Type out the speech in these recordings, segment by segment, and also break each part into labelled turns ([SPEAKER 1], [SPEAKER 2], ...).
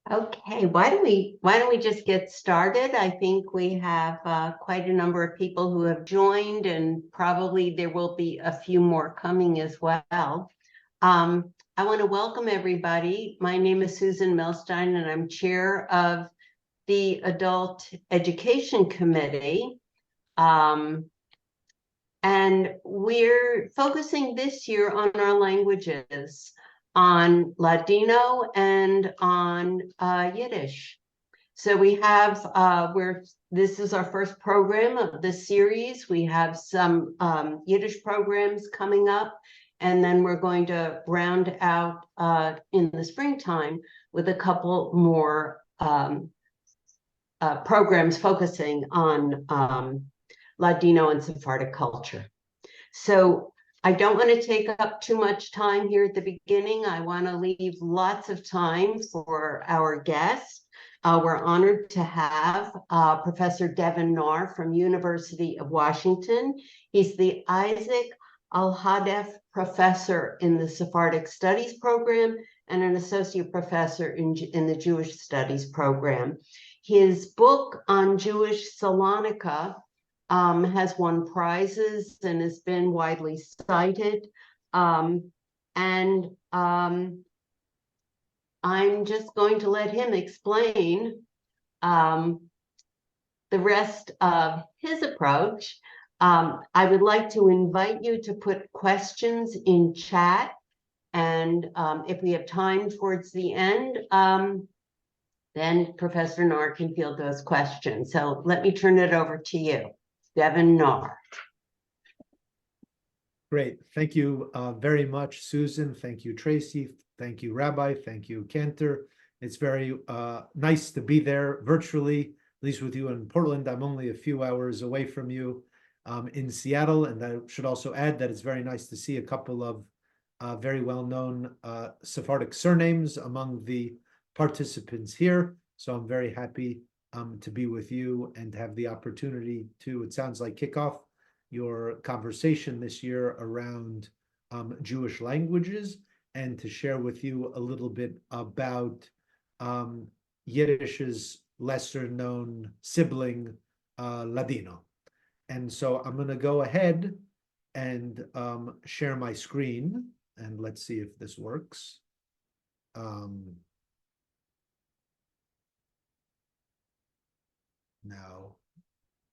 [SPEAKER 1] Okay, why don't we just get started? I think we have quite a number of people who have joined, and probably there will be a few more coming as well. I want to welcome everybody. My name is Susan Milstein, and I'm chair of the Adult Education Committee. And we're focusing this year on our languages, on Ladino and on Yiddish. So we have, this is our first program of this series. We have some Yiddish programs coming up, and then we're going to round out in the springtime with a couple more programs focusing on Ladino and Sephardic culture. So I don't want to take up too much time here at the beginning. I want to leave lots of time for our guests. We're honored to have Professor Devin Naar from University of Washington. He's the Isaac Al-Hadef Professor in the Sephardic Studies program and an associate professor in the Jewish Studies program. His book on Jewish Salonika has won prizes and has been widely cited. I'm just going to let him explain the rest of his approach. I would like to invite you to put questions in chat, and if we have time towards the end, then Professor Naar can field those questions. So let me turn it over to you, Devin Naar.
[SPEAKER 2] Great. Thank you very much, Susan. Thank you, Tracy. Thank you, Rabbi. Thank you, Cantor. It's very nice to be there virtually, at least with you in Portland. I'm only a few hours away from you in Seattle. And I should also add that it's very nice to see a couple of very well-known Sephardic surnames among the participants here. So I'm very happy to be with you and have the opportunity to, it sounds like, kick off your conversation this year around Jewish languages, and to share with you a little bit about Yiddish's lesser known sibling, Ladino. And so I'm going to go ahead and share my screen, and let's see if this works. Now,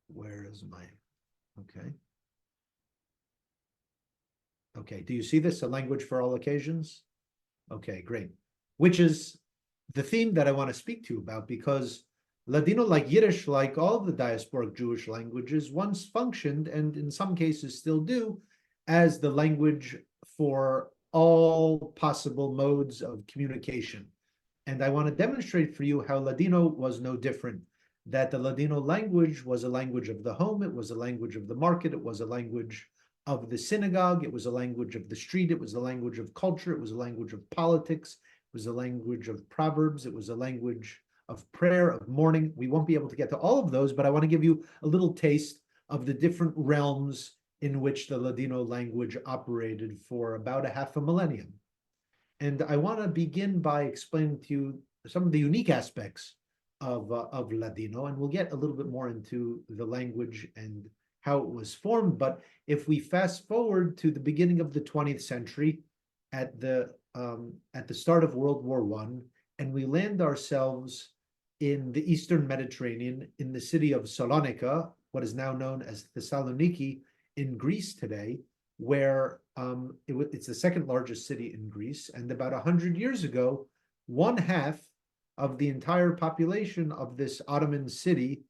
[SPEAKER 2] where is my, okay. Okay, do you see this, a language for all occasions? Okay, great. Which is the theme that I want to speak to you about, because Ladino, like Yiddish, like all the diasporic Jewish languages, once functioned, and in some cases still do, as the language for all possible modes of communication. And I want to demonstrate for you how Ladino was no different, that the Ladino language was a language of the home, it was a language of the market, it was a language of the synagogue, it was a language of the street, it was a language of culture, it was a language of politics, it was a language of proverbs, it was a language of prayer, of mourning. We won't be able to get to all of those, but I want to give you a little taste of the different realms in which the Ladino language operated for about a half a millennium. And I want to begin by explaining to you some of the unique aspects of Ladino, and we'll get a little bit more into the language and how it was formed. But if we fast forward to the beginning of the 20th century, at the start of World War I, and we land ourselves in the Eastern Mediterranean, in the city of Salonika, what is now known as Thessaloniki in Greece today, where it's the second largest city in Greece. And about 100 years ago, one half of the entire population of this Ottoman city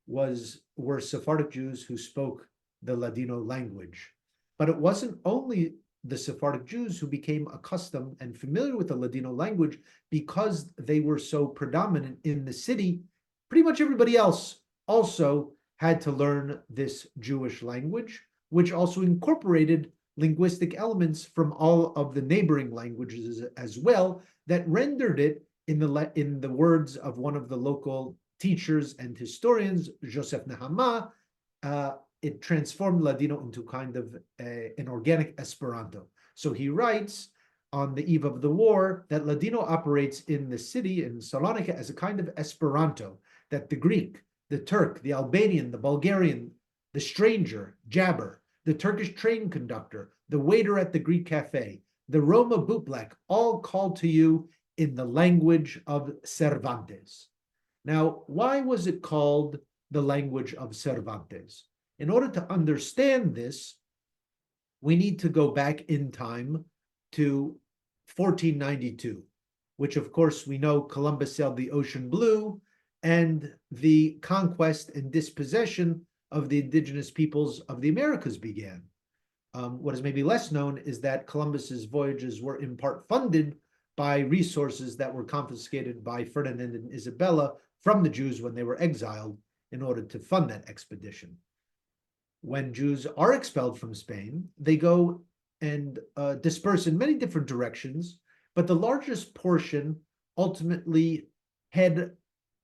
[SPEAKER 2] were Sephardic Jews who spoke the Ladino language. But it wasn't only the Sephardic Jews who became accustomed and familiar with the Ladino language because they were so predominant in the city. Pretty much everybody else also had to learn this Jewish language, which also incorporated linguistic elements from all of the neighboring languages as well, that rendered it, in the words of one of the local teachers and historians, Joseph Nehama, it transformed Ladino into kind of an organic Esperanto. So he writes, on the eve of the war that Ladino operates in the city in Salonika as a kind of Esperanto, that the Greek, the Turk, the Albanian, the Bulgarian, the stranger, jabber, the Turkish train conductor, the waiter at the Greek cafe, the Roma bootblack, all call to you in the language of Cervantes. Now, why was it called the language of Cervantes? In order to understand this, we need to go back in time to 1492, which of course we know Columbus sailed the ocean blue, and the conquest and dispossession of the indigenous peoples of the Americas began. What is maybe less known is that Columbus's voyages were in part funded by resources that were confiscated by Ferdinand and Isabella from the Jews when they were exiled in order to fund that expedition. When Jews are expelled from Spain, they go and disperse in many different directions, but the largest portion ultimately head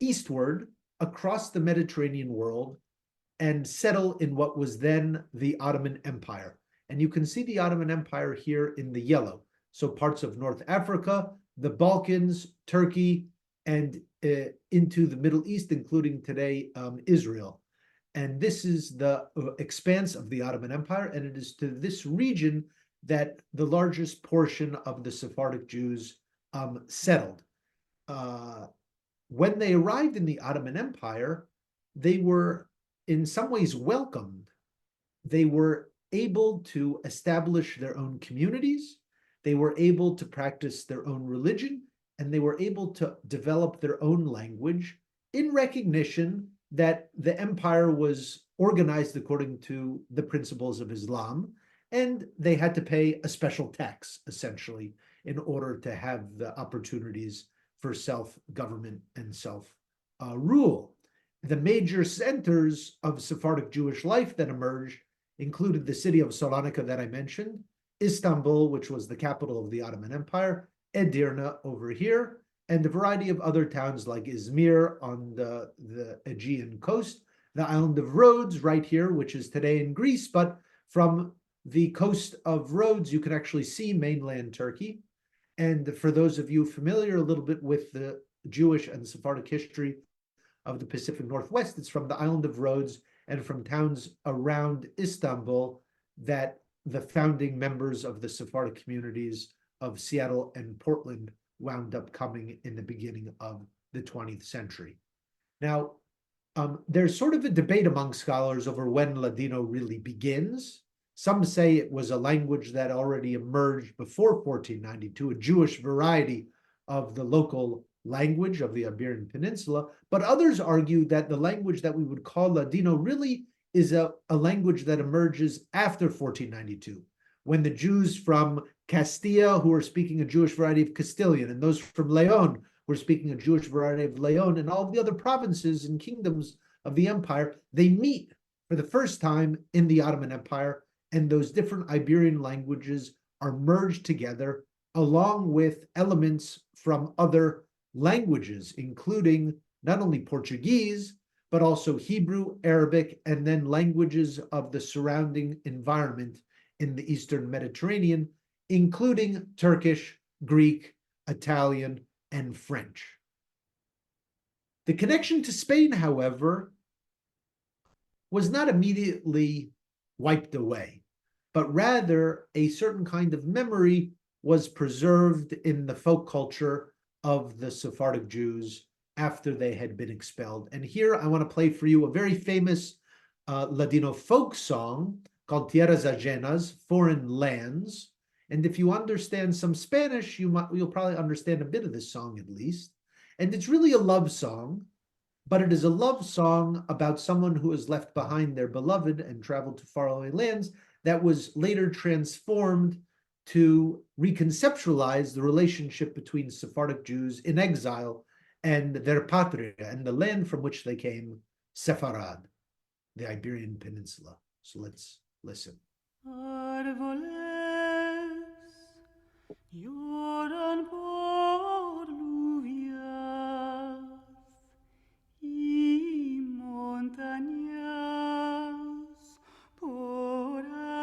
[SPEAKER 2] eastward across the Mediterranean world and settle in what was then the Ottoman Empire. And you can see the Ottoman Empire here in the yellow. So parts of North Africa, the Balkans, Turkey, and into the Middle East, including today Israel. And this is the expanse of the Ottoman Empire, and it is to this region that the largest portion of the Sephardic Jews settled. When they arrived in the Ottoman Empire, they were in some ways welcomed. They were able to establish their own communities, they were able to practice their own religion, and they were able to develop their own language in recognition that the empire was organized according to the principles of Islam, and they had to pay a special tax, essentially, in order to have the opportunities for self-government and self-rule. The major centers of Sephardic Jewish life that emerged included the city of Salonika that I mentioned, Istanbul, which was the capital of the Ottoman Empire, Edirne over here, and a variety of other towns like Izmir on the Aegean coast, the island of Rhodes right here, which is today in Greece, but from the coast of Rhodes, you can actually see mainland Turkey. And for those of you familiar a little bit with the Jewish and Sephardic history of the Pacific Northwest, it's from the island of Rhodes and from towns around Istanbul that the founding members of the Sephardic communities of Seattle and Portland wound up coming in the beginning of the 20th century. Now, there's sort of a debate among scholars over when Ladino really begins. Some say it was a language that already emerged before 1492, a Jewish variety of the local language of the Iberian Peninsula, but others argue that the language that we would call Ladino really is a language that emerges after 1492, when the Jews from Castilla, who are speaking a Jewish variety of Castilian, and those from Leon, who are speaking a Jewish variety of Leon, and all of the other provinces and kingdoms of the empire, they meet for the first time in the Ottoman Empire, and those different Iberian languages are merged together along with elements from other languages, including not only Portuguese, but also Hebrew, Arabic, and then languages of the surrounding environment in the Eastern Mediterranean, including Turkish, Greek, Italian, and French. The connection to Spain, however, was not immediately wiped away, but rather a certain kind of memory was preserved in the folk culture of the Sephardic Jews after they had been expelled. And here I want to play for you a very famous Ladino folk song called Tierras Ajenas, Foreign Lands. And if you understand some Spanish, you'll probably understand a bit of this song at least. And it's really a love song, but it is a love song about someone who has left behind their beloved and traveled to faraway lands that was later transformed to reconceptualize the relationship between Sephardic Jews in exile and their patria, and the land from which they came, Sepharad, the Iberian Peninsula. So let's listen.
[SPEAKER 3] Árboles lloran por lluvias y montañas por aires.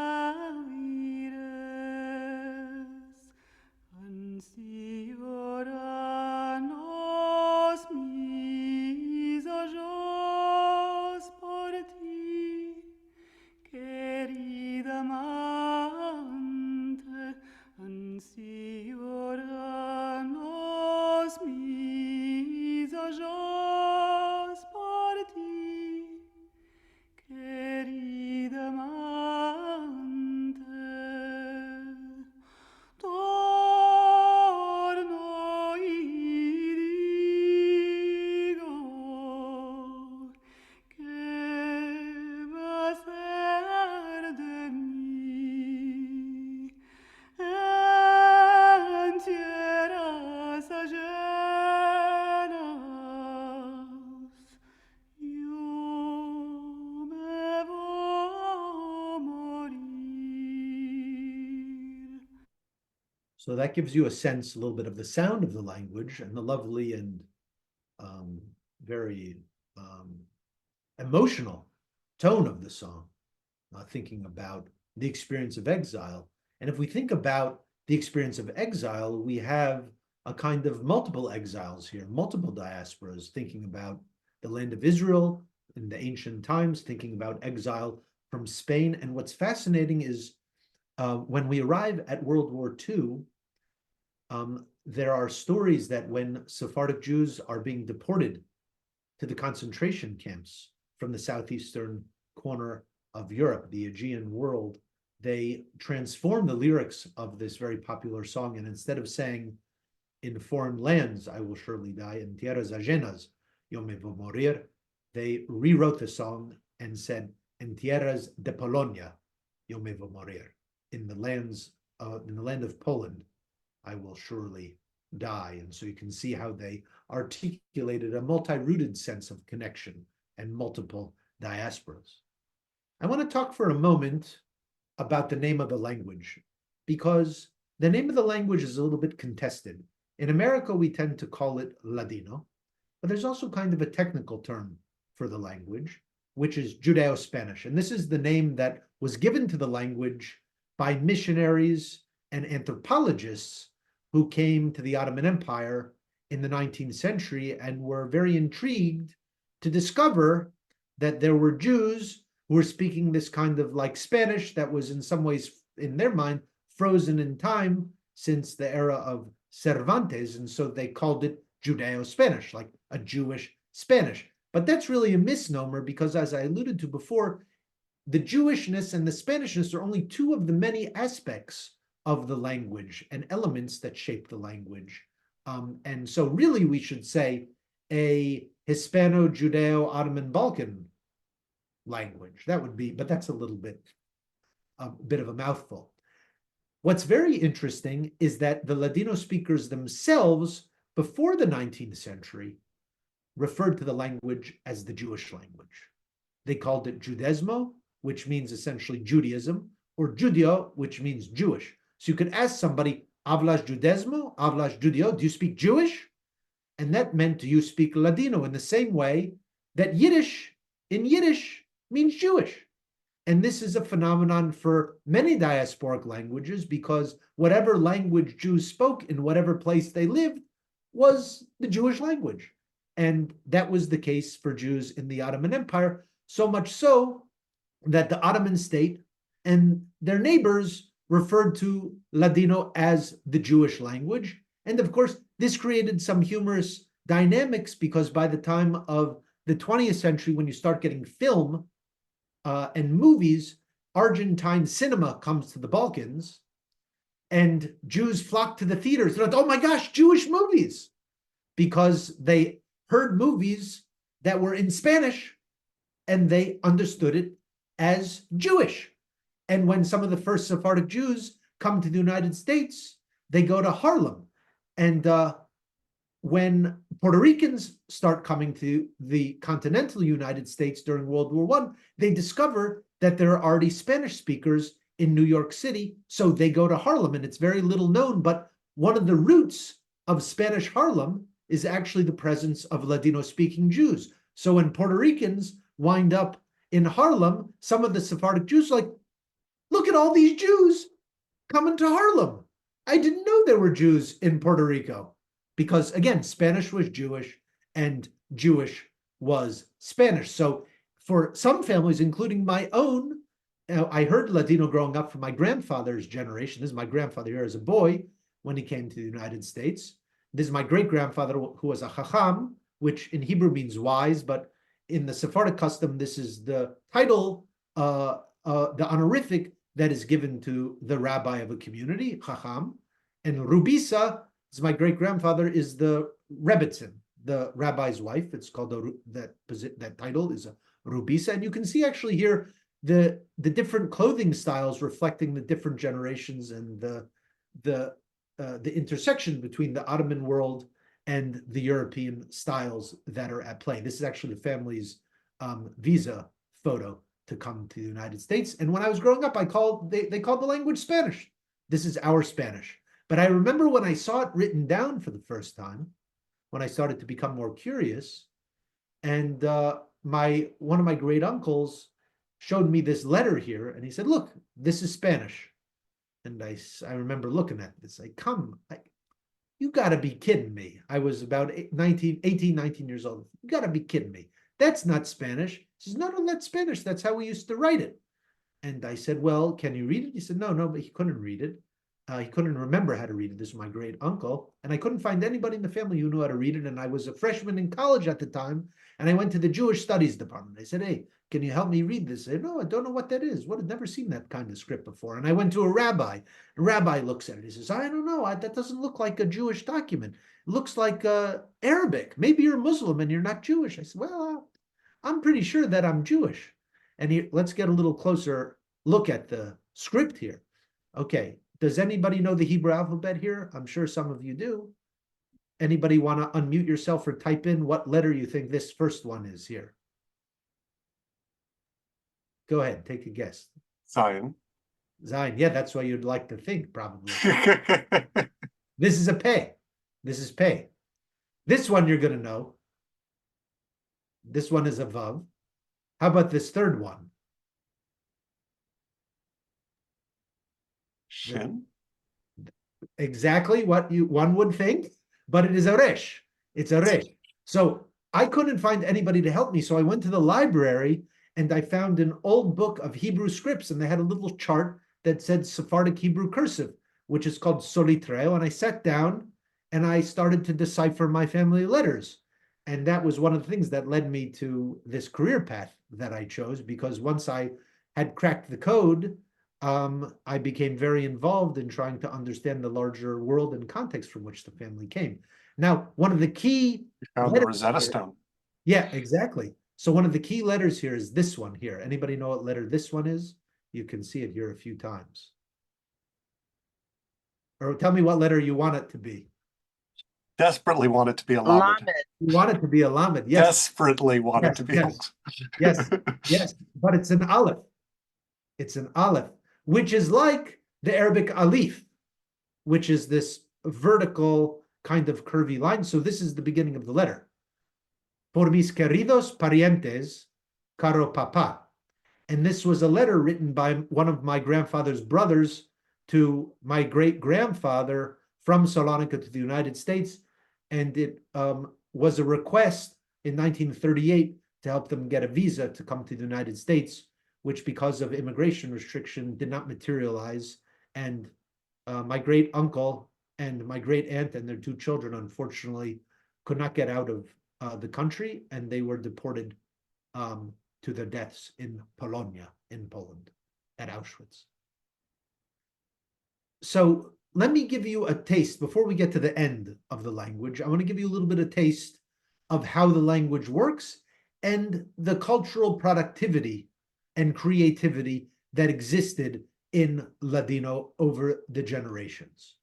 [SPEAKER 2] So that gives you a sense, a little bit of the sound of the language and the lovely and very emotional tone of the song, thinking about the experience of exile. And if we think about the experience of exile, we have a kind of multiple exiles here, multiple diasporas, thinking about the land of Israel in the ancient times, thinking about exile from Spain. And what's fascinating is when we arrive at World War II, there are stories that when Sephardic Jews are being deported to the concentration camps from the southeastern corner of Europe, the Aegean world, they transform the lyrics of this very popular song. And instead of saying, in foreign lands I will surely die, en tierras ajenas yo me voy morir, they rewrote the song and said, en tierras de Polonia yo me voy morir. In the land of Poland, I will surely die. And so you can see how they articulated a multi-rooted sense of connection and multiple diasporas. I want to talk for a moment about the name of the language, because the name of the language is a little bit contested. In America, we tend to call it Ladino, but there's also kind of a technical term for the language, which is Judeo-Spanish. And this is the name that was given to the language by missionaries and anthropologists who came to the Ottoman Empire in the 19th century and were very intrigued to discover that there were Jews who were speaking this kind of like Spanish that was in some ways, in their mind, frozen in time since the era of Cervantes. And so they called it Judeo-Spanish, like a Jewish Spanish. But that's really a misnomer because, as I alluded to before, the Jewishness and the Spanishness are only two of the many aspects of the language and elements that shape the language. And so really we should say a Hispano-Judeo-Ottoman-Balkan language. That would be, but that's a bit of a mouthful. What's very interesting is that the Ladino speakers themselves, before the 19th century, referred to the language as the Jewish language. They called it Judezmo, which means essentially Judaism, or Judeo, which means Jewish. So you could ask somebody, hablas Judezmo, hablas Judeo, do you speak Jewish? And that meant, do you speak Ladino, in the same way that Yiddish, in Yiddish, means Jewish. And this is a phenomenon for many diasporic languages, because whatever language Jews spoke in whatever place they lived was the Jewish language. And that was the case for Jews in the Ottoman Empire, so much so that the Ottoman state and their neighbors referred to Ladino as the Jewish language. And of course, this created some humorous dynamics, because by the time of the 20th century, when you start getting film and movies, Argentine cinema comes to the Balkans, and Jews flock to the theaters. They're like, oh my gosh, Jewish movies, because they heard movies that were in Spanish and they understood it as Jewish. And when some of the first Sephardic Jews come to the United States, they go to Harlem. And when Puerto Ricans start coming to the continental United States during World War I, they discover that there are already Spanish speakers in New York City, so they go to Harlem. And it's very little known, but one of the roots of Spanish Harlem is actually the presence of Ladino-speaking Jews. So when Puerto Ricans wind up in Harlem, some of the Sephardic Jews are like, look at all these Jews coming to Harlem. I didn't know there were Jews in Puerto Rico. Because again, Spanish was Jewish and Jewish was Spanish. So for some families, including my own, I heard Ladino growing up from my grandfather's generation. This is my grandfather here as a boy when he came to the United States. This is my great-grandfather who was a chacham, which in Hebrew means wise, but in the Sephardic custom, this is the title, the honorific that is given to the rabbi of a community, chacham. And Rubisa, as my great-grandfather, is the Rebbitzin, the rabbi's wife. It's called that title is a Rubisa. And you can see actually here the different clothing styles reflecting the different generations and the intersection between the Ottoman world and the European styles that are at play. This is actually the family's visa photo to come to the United States. And when I was growing up, they called the language Spanish. This is our Spanish. But I remember when I saw it written down for the first time, when I started to become more curious, and one of my great uncles showed me this letter here, and he said, "Look, this is Spanish." And I remember looking at this, you gotta be kidding me. I was about 18, 19 years old. You gotta be kidding me. That's not Spanish. He says, no, that's Spanish. That's how we used to write it. And I said, well, can you read it? He said, no, but he couldn't read it. He couldn't remember how to read it. This was my great uncle. And I couldn't find anybody in the family who knew how to read it. And I was a freshman in college at the time. And I went to the Jewish studies department. I said, hey, can you help me read this? I said, no, I don't know what that is. I've never seen that kind of script before. And I went to a rabbi. The rabbi looks at it. He says, I don't know. That doesn't look like a Jewish document. It looks like Arabic. Maybe you're Muslim and you're not Jewish. I said, well, I'm pretty sure that I'm Jewish. And let's get a little closer look at the script here. Okay. Does anybody know the Hebrew alphabet here? I'm sure some of you do. Anybody want to unmute yourself or type in what letter you think this first one is here? Go ahead, take a guess.
[SPEAKER 4] Zion.
[SPEAKER 2] Zion, yeah, that's what you'd like to think, probably. This is a pay. This is pay. This one you're going to know. This one is a vav. How about this third one?
[SPEAKER 4] Shin.
[SPEAKER 2] Exactly what one would think, but it is a resh. It's a resh. So I couldn't find anybody to help me. So I went to the library and I found an old book of Hebrew scripts, and they had a little chart that said Sephardic Hebrew cursive, which is called Solitreo. And I sat down and I started to decipher my family letters. And that was one of the things that led me to this career path that I chose, because once I had cracked the code, I became very involved in trying to understand the larger world and context from which the family came. Now, one of the key
[SPEAKER 4] You found the Rosetta Stone.
[SPEAKER 2] Yeah, exactly. So one of the key letters here is this one here. Anybody know what letter this one is? You can see it here a few times. Or tell me what letter you want it to be.
[SPEAKER 4] Desperately want it to be a lamed.
[SPEAKER 2] You want it to be a lamed, yes.
[SPEAKER 4] Desperately want it to be.
[SPEAKER 2] Yes, yes, but it's an aleph. It's an aleph, which is like the Arabic alif, which is this vertical kind of curvy line. So this is the beginning of the letter. Por mis queridos parientes, caro papá. And this was a letter written by one of my grandfather's brothers to my great-grandfather from Salonika to the United States. And it was a request in 1938 to help them get a visa to come to the United States, which because of immigration restriction did not materialize. And my great uncle and my great aunt and their two children, unfortunately, could not get out of the country, and they were deported to their deaths in Polonia, in Poland, at Auschwitz. So let me give you a taste, before we get to the end of the language, I want to give you a little bit of taste of how the language works and the cultural productivity and creativity that existed in Ladino over the generations.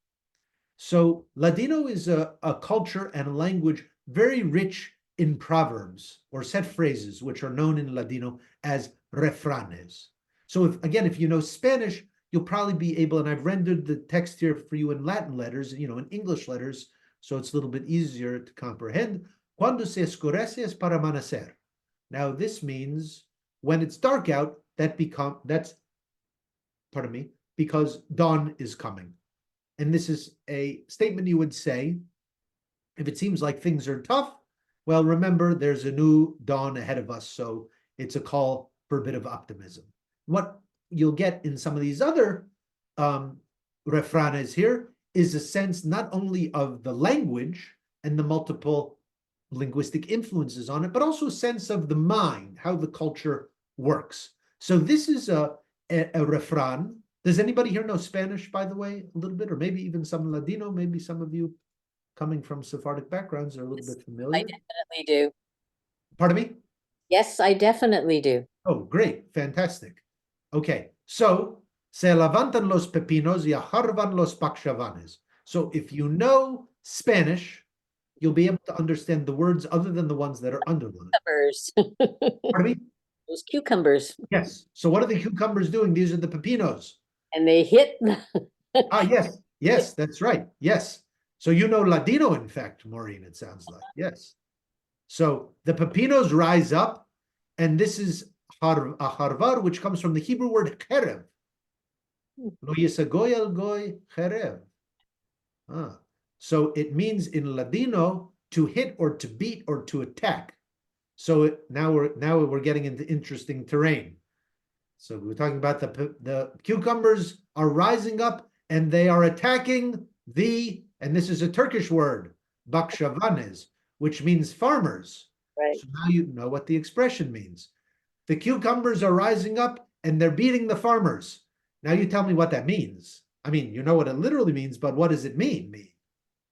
[SPEAKER 2] So Ladino is a culture and a language very rich in proverbs or set phrases, which are known in Ladino as refranes. So if you know Spanish, you'll probably be able, and I've rendered the text here for you in Latin letters, in English letters, so it's a little bit easier to comprehend. Cuando se oscurece es para amanecer. Now this means when it's dark out, because dawn is coming. And this is a statement you would say, if it seems like things are tough, well, remember, there's a new dawn ahead of us, so it's a call for a bit of optimism. What you'll get in some of these other refranes here is a sense not only of the language and the multiple linguistic influences on it, but also a sense of the mind, how the culture works. So this is a refran. Does anybody here know Spanish, by the way, a little bit, or maybe even some Ladino? Maybe some of you coming from Sephardic backgrounds are a little bit familiar.
[SPEAKER 5] I definitely do.
[SPEAKER 2] Pardon me?
[SPEAKER 5] Yes, I definitely do.
[SPEAKER 2] Oh, great. Fantastic. Okay. So, se levantan los pepinos y aharvan los pachavanes. So if you know Spanish, you'll be able to understand the words other than the ones that are underlined.
[SPEAKER 5] Cucumbers.
[SPEAKER 2] Pardon me?
[SPEAKER 5] Those cucumbers.
[SPEAKER 2] Yes. So what are the cucumbers doing? These are the pepinos.
[SPEAKER 5] And they hit.
[SPEAKER 2] Ah, yes. Yes, that's right. Yes. So you know Ladino, in fact, Maureen, it sounds like. Yes. So the pepinos rise up, and this is a harvar, which comes from the Hebrew word cherev. Lo yisagoy el goy cherev. So it means in Ladino to hit or to beat or to attack. So now we're getting into interesting terrain. So we're talking about the cucumbers are rising up and they are attacking and this is a Turkish word, bakshavanes, which means farmers.
[SPEAKER 5] Right.
[SPEAKER 2] So now you know what the expression means. The cucumbers are rising up and they're beating the farmers. Now you tell me what that means. I mean, you know what it literally means, but what does it mean?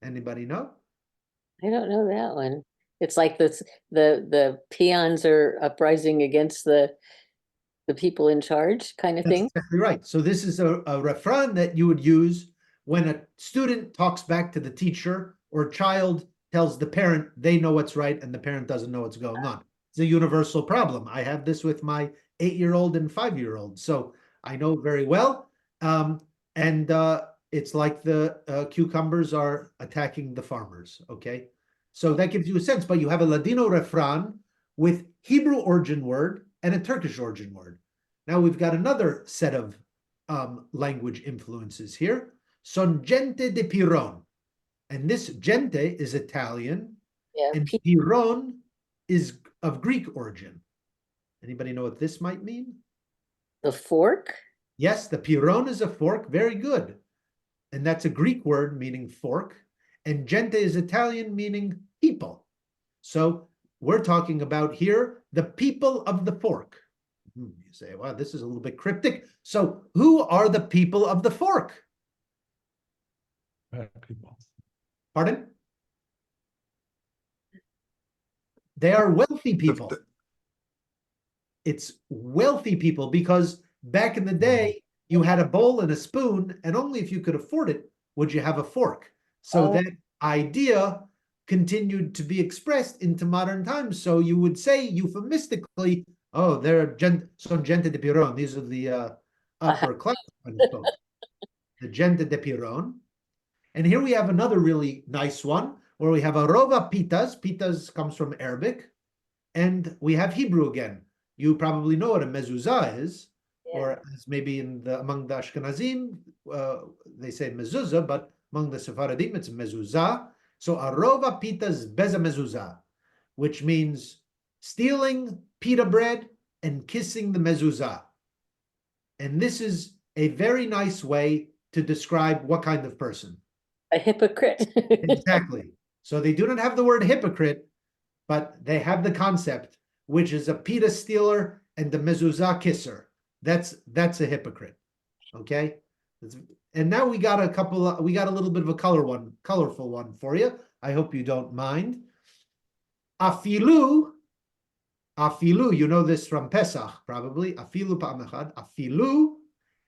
[SPEAKER 2] Anybody know?
[SPEAKER 5] I don't know that one. It's like the peons are uprising against the people in charge kind of
[SPEAKER 2] That's
[SPEAKER 5] thing.
[SPEAKER 2] exactly right. So this is a refrain that you would use when a student talks back to the teacher or a child tells the parent they know what's right and the parent doesn't know what's going on. It's a universal problem. I have this with my 8-year-old and 5-year-old. So I know very well. It's like the cucumbers are attacking the farmers. Okay. So that gives you a sense, but you have a Ladino refrain with Hebrew origin word and a Turkish origin word. Now we've got another set of language influences here. Son gente de Piron. And this gente is Italian,
[SPEAKER 5] Yeah.
[SPEAKER 2] and Piron is of Greek origin. Anybody know what this might mean?
[SPEAKER 5] The fork?
[SPEAKER 2] Yes, the Piron is a fork. Very good. And that's a Greek word meaning fork. And gente is Italian meaning people. So we're talking about here the people of the fork. You say, wow, this is a little bit cryptic. So who are the people of the fork?
[SPEAKER 6] People.
[SPEAKER 2] Pardon? They are wealthy people. It's wealthy people because back in the day, you had a bowl and a spoon, and only if you could afford it would you have a fork. So that idea continued to be expressed into modern times. So you would say euphemistically, oh, they're son gente de Piron. These are the upper class kind of folks. The gente de Piron. And here we have another really nice one where we have arova pitas. Pitas comes from Arabic. And we have Hebrew again. You probably know what a mezuzah is, or as maybe among the Ashkenazim, they say mezuzah, but among the Sephardim, it's mezuzah. So arova pitas beza mezuzah, which means stealing pita bread and kissing the mezuzah. And this is a very nice way to describe what kind of person.
[SPEAKER 5] A hypocrite.
[SPEAKER 2] Exactly. So they do not have the word hypocrite, but they have the concept, which is a pita stealer and the mezuzah kisser. That's a hypocrite. Okay. And now we got a little bit of a colorful one for you. I hope you don't mind. Afilu, you know this from Pesach, probably. Afilu pa'amechad, afilu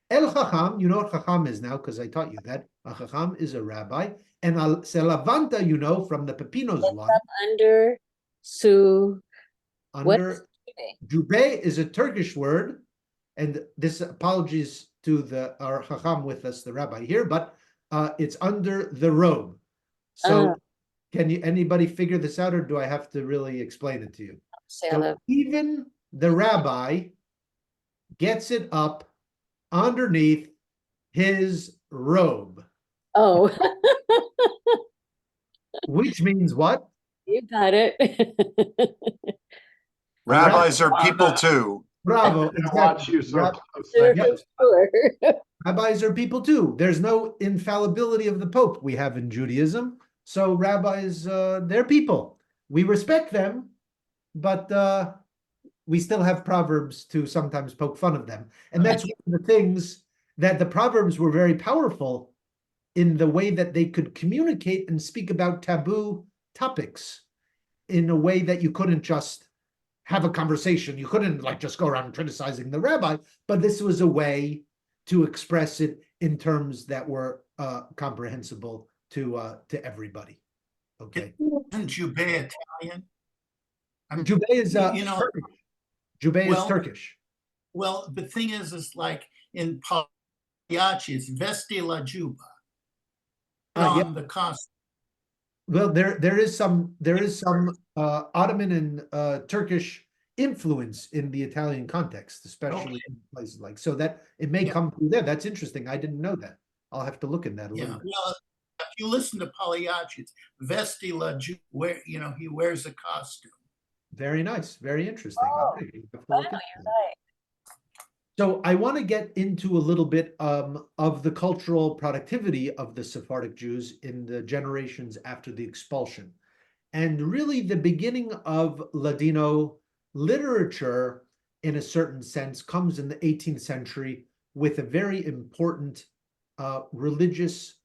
[SPEAKER 2] el chacham, you know what chacham is now, because I taught you that. A chacham is a rabbi. And selavanta, you know, from the Pepinos one.
[SPEAKER 5] Under, su.
[SPEAKER 2] Under Jubei is a Turkish word, and this apologies to our chacham with us, the rabbi here, but it's under the robe. So can anybody figure this out, or do I have to really explain it to you? So even the rabbi gets it up underneath his robe.
[SPEAKER 5] Oh.
[SPEAKER 2] Which means what?
[SPEAKER 5] You got it.
[SPEAKER 4] Rabbis are people too.
[SPEAKER 2] Bravo.
[SPEAKER 6] Watch you so closely.
[SPEAKER 5] Sure.
[SPEAKER 2] Rabbis are people too. There's no infallibility of the Pope we have in Judaism. So rabbis, they're people. We respect them, but we still have proverbs to sometimes poke fun of them. And that's one of the things that the proverbs were very powerful in the way that they could communicate and speak about taboo topics in a way that you couldn't just have a conversation. You couldn't just go around criticizing the rabbi, but this was a way to express it in terms that were comprehensible to everybody. Okay.
[SPEAKER 7] Isn't Jubei Italian?
[SPEAKER 2] Jubei is Turkish. Jubei is Turkish.
[SPEAKER 7] Well, the thing is like in Pagliacci, it's vesti la juba.
[SPEAKER 2] Yeah.
[SPEAKER 7] on the cost.
[SPEAKER 2] Well, there is some Ottoman and Turkish influence in the Italian context, especially in places like so that it may
[SPEAKER 7] Yeah.
[SPEAKER 2] come through there. That's interesting. I didn't know that. I'll have to look in that a
[SPEAKER 7] Yeah,
[SPEAKER 2] little bit.
[SPEAKER 7] well, if you listen to Pagliacci, it's Vesti la Ju, where, he wears a costume.
[SPEAKER 2] Very nice. Very interesting.
[SPEAKER 5] Oh,
[SPEAKER 2] Okay, you have to look
[SPEAKER 5] wow,
[SPEAKER 2] into
[SPEAKER 5] you're
[SPEAKER 2] that.
[SPEAKER 5] right.
[SPEAKER 2] So I want to get into a little bit of the cultural productivity of the Sephardic Jews in the generations after the expulsion. And really the beginning of Ladino literature, in a certain sense, comes in the 18th century with a very important religious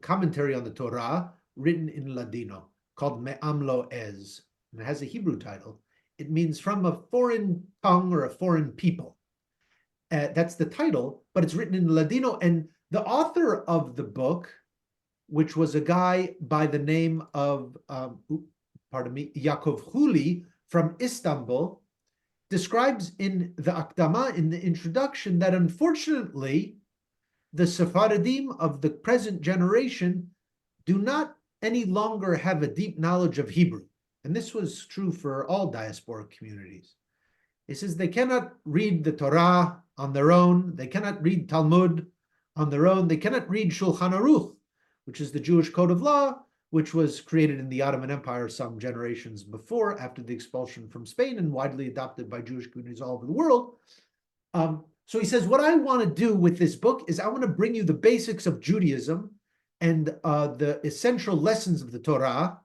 [SPEAKER 2] commentary on the Torah written in Ladino called Me'am Lo Ez. And it has a Hebrew title. It means from a foreign tongue or a foreign people. That's the title, but it's written in Ladino. And the author of the book, which was a guy by the name of, Yaakov Huli from Istanbul, describes in the Akdama, in the introduction, that unfortunately, the Sephardim of the present generation do not any longer have a deep knowledge of Hebrew. And this was true for all diasporic communities. He says they cannot read the Torah on their own. They cannot read Talmud on their own. They cannot read Shulchan Aruch, which is the Jewish code of law, which was created in the Ottoman Empire some generations before, after the expulsion from Spain, and widely adopted by Jewish communities all over the world. So he says, what I want to do with this book is I want to bring you the basics of Judaism and the essential lessons of the Torah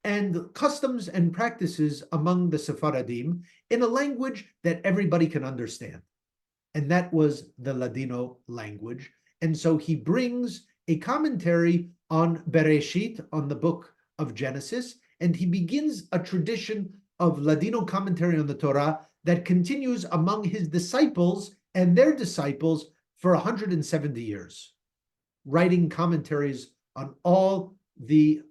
[SPEAKER 2] and customs and practices among the Sephardim in a language that everybody can understand. And that was the Ladino language. And so he brings a commentary on Bereshit, on the book of Genesis, and he begins a tradition of Ladino commentary on the Torah that continues among his disciples and their disciples for 170 years, writing commentaries on all the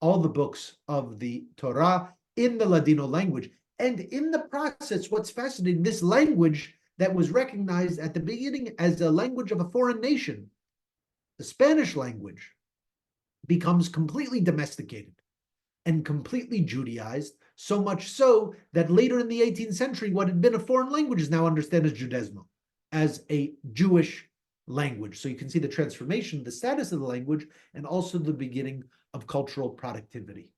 [SPEAKER 2] books of the Torah in the Ladino language. And in the process, what's fascinating, this language that was recognized at the beginning as a language of a foreign nation, the Spanish language, becomes completely domesticated and completely Judaized, so much so that later in the 18th century, what had been a foreign language is now understood as Judezmo, as a Jewish language. So you can see the transformation, the status of the language, and also the beginning of cultural productivity.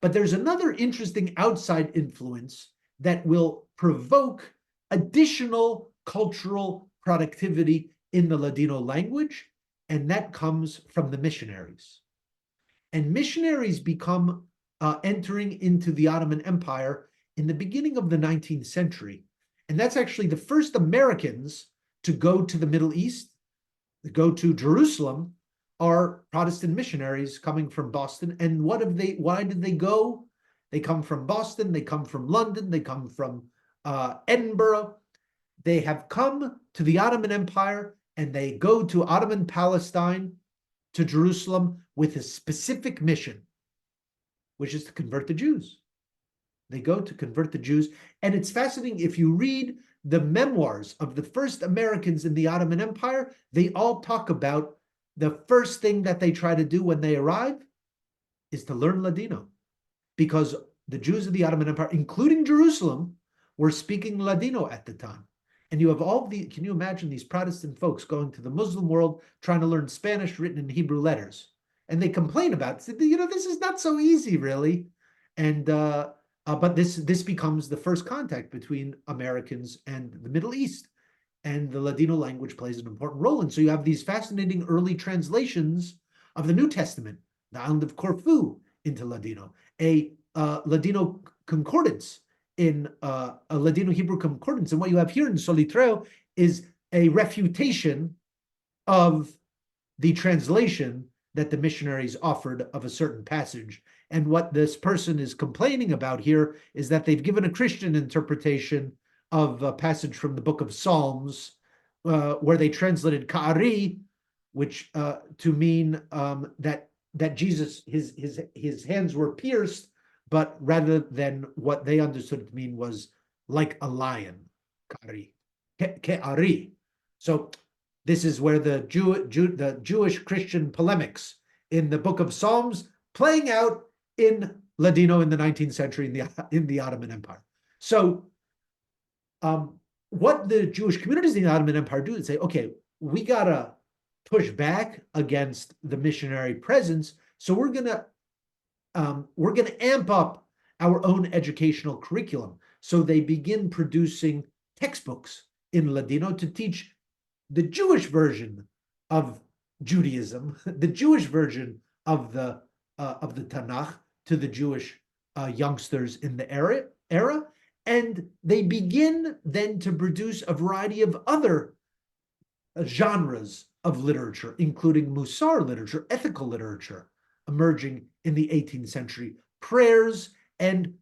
[SPEAKER 2] But there's another interesting outside influence that will provoke additional cultural productivity in the Ladino language, and that comes from the missionaries. And missionaries become entering into the Ottoman Empire in the beginning of the 19th century. And that's actually the first Americans to go to the Middle East, to go to Jerusalem, are Protestant missionaries coming from Boston. And why did they go? They come from Boston, they come from London, they come from Edinburgh. They have come to the Ottoman Empire, and they go to Ottoman Palestine, to Jerusalem, with a specific mission, which is to convert the Jews. They go to convert the Jews. And it's fascinating, if you read the memoirs of the first Americans in the Ottoman Empire, they all talk about the first thing that they try to do when they arrive is to learn Ladino, because the Jews of the Ottoman Empire, including Jerusalem, were speaking Ladino at the time. And you have can you imagine these Protestant folks going to the Muslim world, trying to learn Spanish written in Hebrew letters? And they complain about it, this is not so easy, really. And but this becomes the first contact between Americans and the Middle East. And the Ladino language plays an important role. And so you have these fascinating early translations of the New Testament, the island of Corfu into Ladino, a Ladino concordance in a Ladino Hebrew concordance. And what you have here in Solitreo is a refutation of the translation that the missionaries offered of a certain passage. And what this person is complaining about here is that they've given a Christian interpretation of a passage from the book of Psalms, where they translated ka'ari, which to mean that Jesus, his hands were pierced, but rather than what they understood it to mean was like a lion, ka'ari, ke'ari. So This is where the Jewish-Christian polemics in the Book of Psalms playing out in Ladino in the 19th century in the Ottoman Empire. So what the Jewish communities in the Ottoman Empire do is say, okay, we gotta push back against the missionary presence, so we're gonna amp up our own educational curriculum. So they begin producing textbooks in Ladino to teach the Jewish version of Judaism, the Jewish version of the Tanakh to the Jewish youngsters in the era, and they begin then to produce a variety of other genres of literature, including Musar literature, ethical literature, emerging in the 18th century, prayers and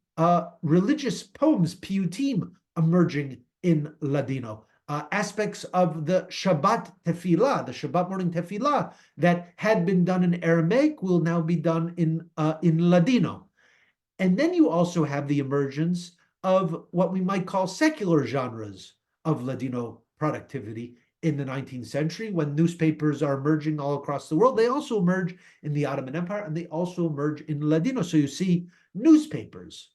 [SPEAKER 2] religious poems, piyutim, emerging in Ladino, aspects of the Shabbat tefillah, the Shabbat morning tefillah that had been done in Aramaic will now be done in Ladino. And then you also have the emergence of what we might call secular genres of Ladino productivity in the 19th century, when newspapers are emerging all across the world. They also emerge in the Ottoman Empire, and they also emerge in Ladino. So you see newspapers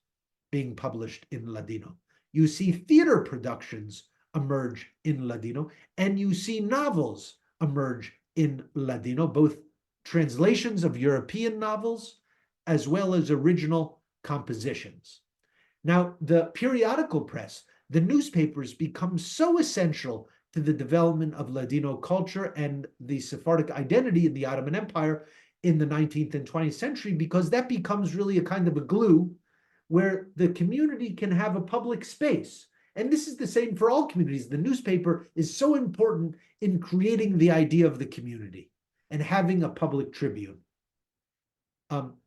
[SPEAKER 2] being published in Ladino. You see theater productions emerge in Ladino, and you see novels emerge in Ladino, both translations of European novels as well as original compositions. Now, the periodical press, the newspapers, become so essential to the development of Ladino culture and the Sephardic identity in the Ottoman Empire in the 19th and 20th century, because that becomes really a kind of a glue where the community can have a public space. And this is the same for all communities. The newspaper is so important in creating the idea of the community and having a public tribune.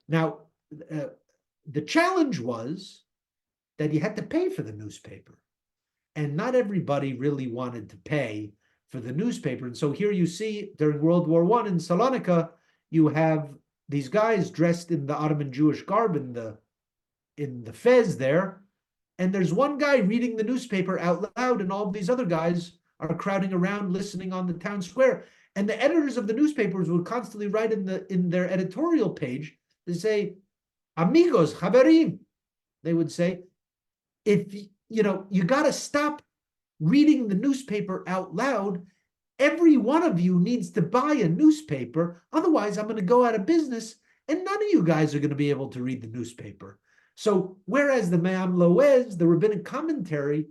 [SPEAKER 2] Now, the challenge was that you had to pay for the newspaper. And not everybody really wanted to pay for the newspaper. And so here you see during World War I in Salonika, you have these guys dressed in the Ottoman Jewish garb in the fez there. And there's one guy reading the newspaper out loud, and all these other guys are crowding around listening on the town square. And the editors of the newspapers would constantly write in their editorial page to say, amigos, chaverim. They would say, if you got to stop reading the newspaper out loud. Every one of you needs to buy a newspaper. Otherwise, I'm going to go out of business, and none of you guys are going to be able to read the newspaper. So whereas the Me'am Loez, the rabbinic commentary,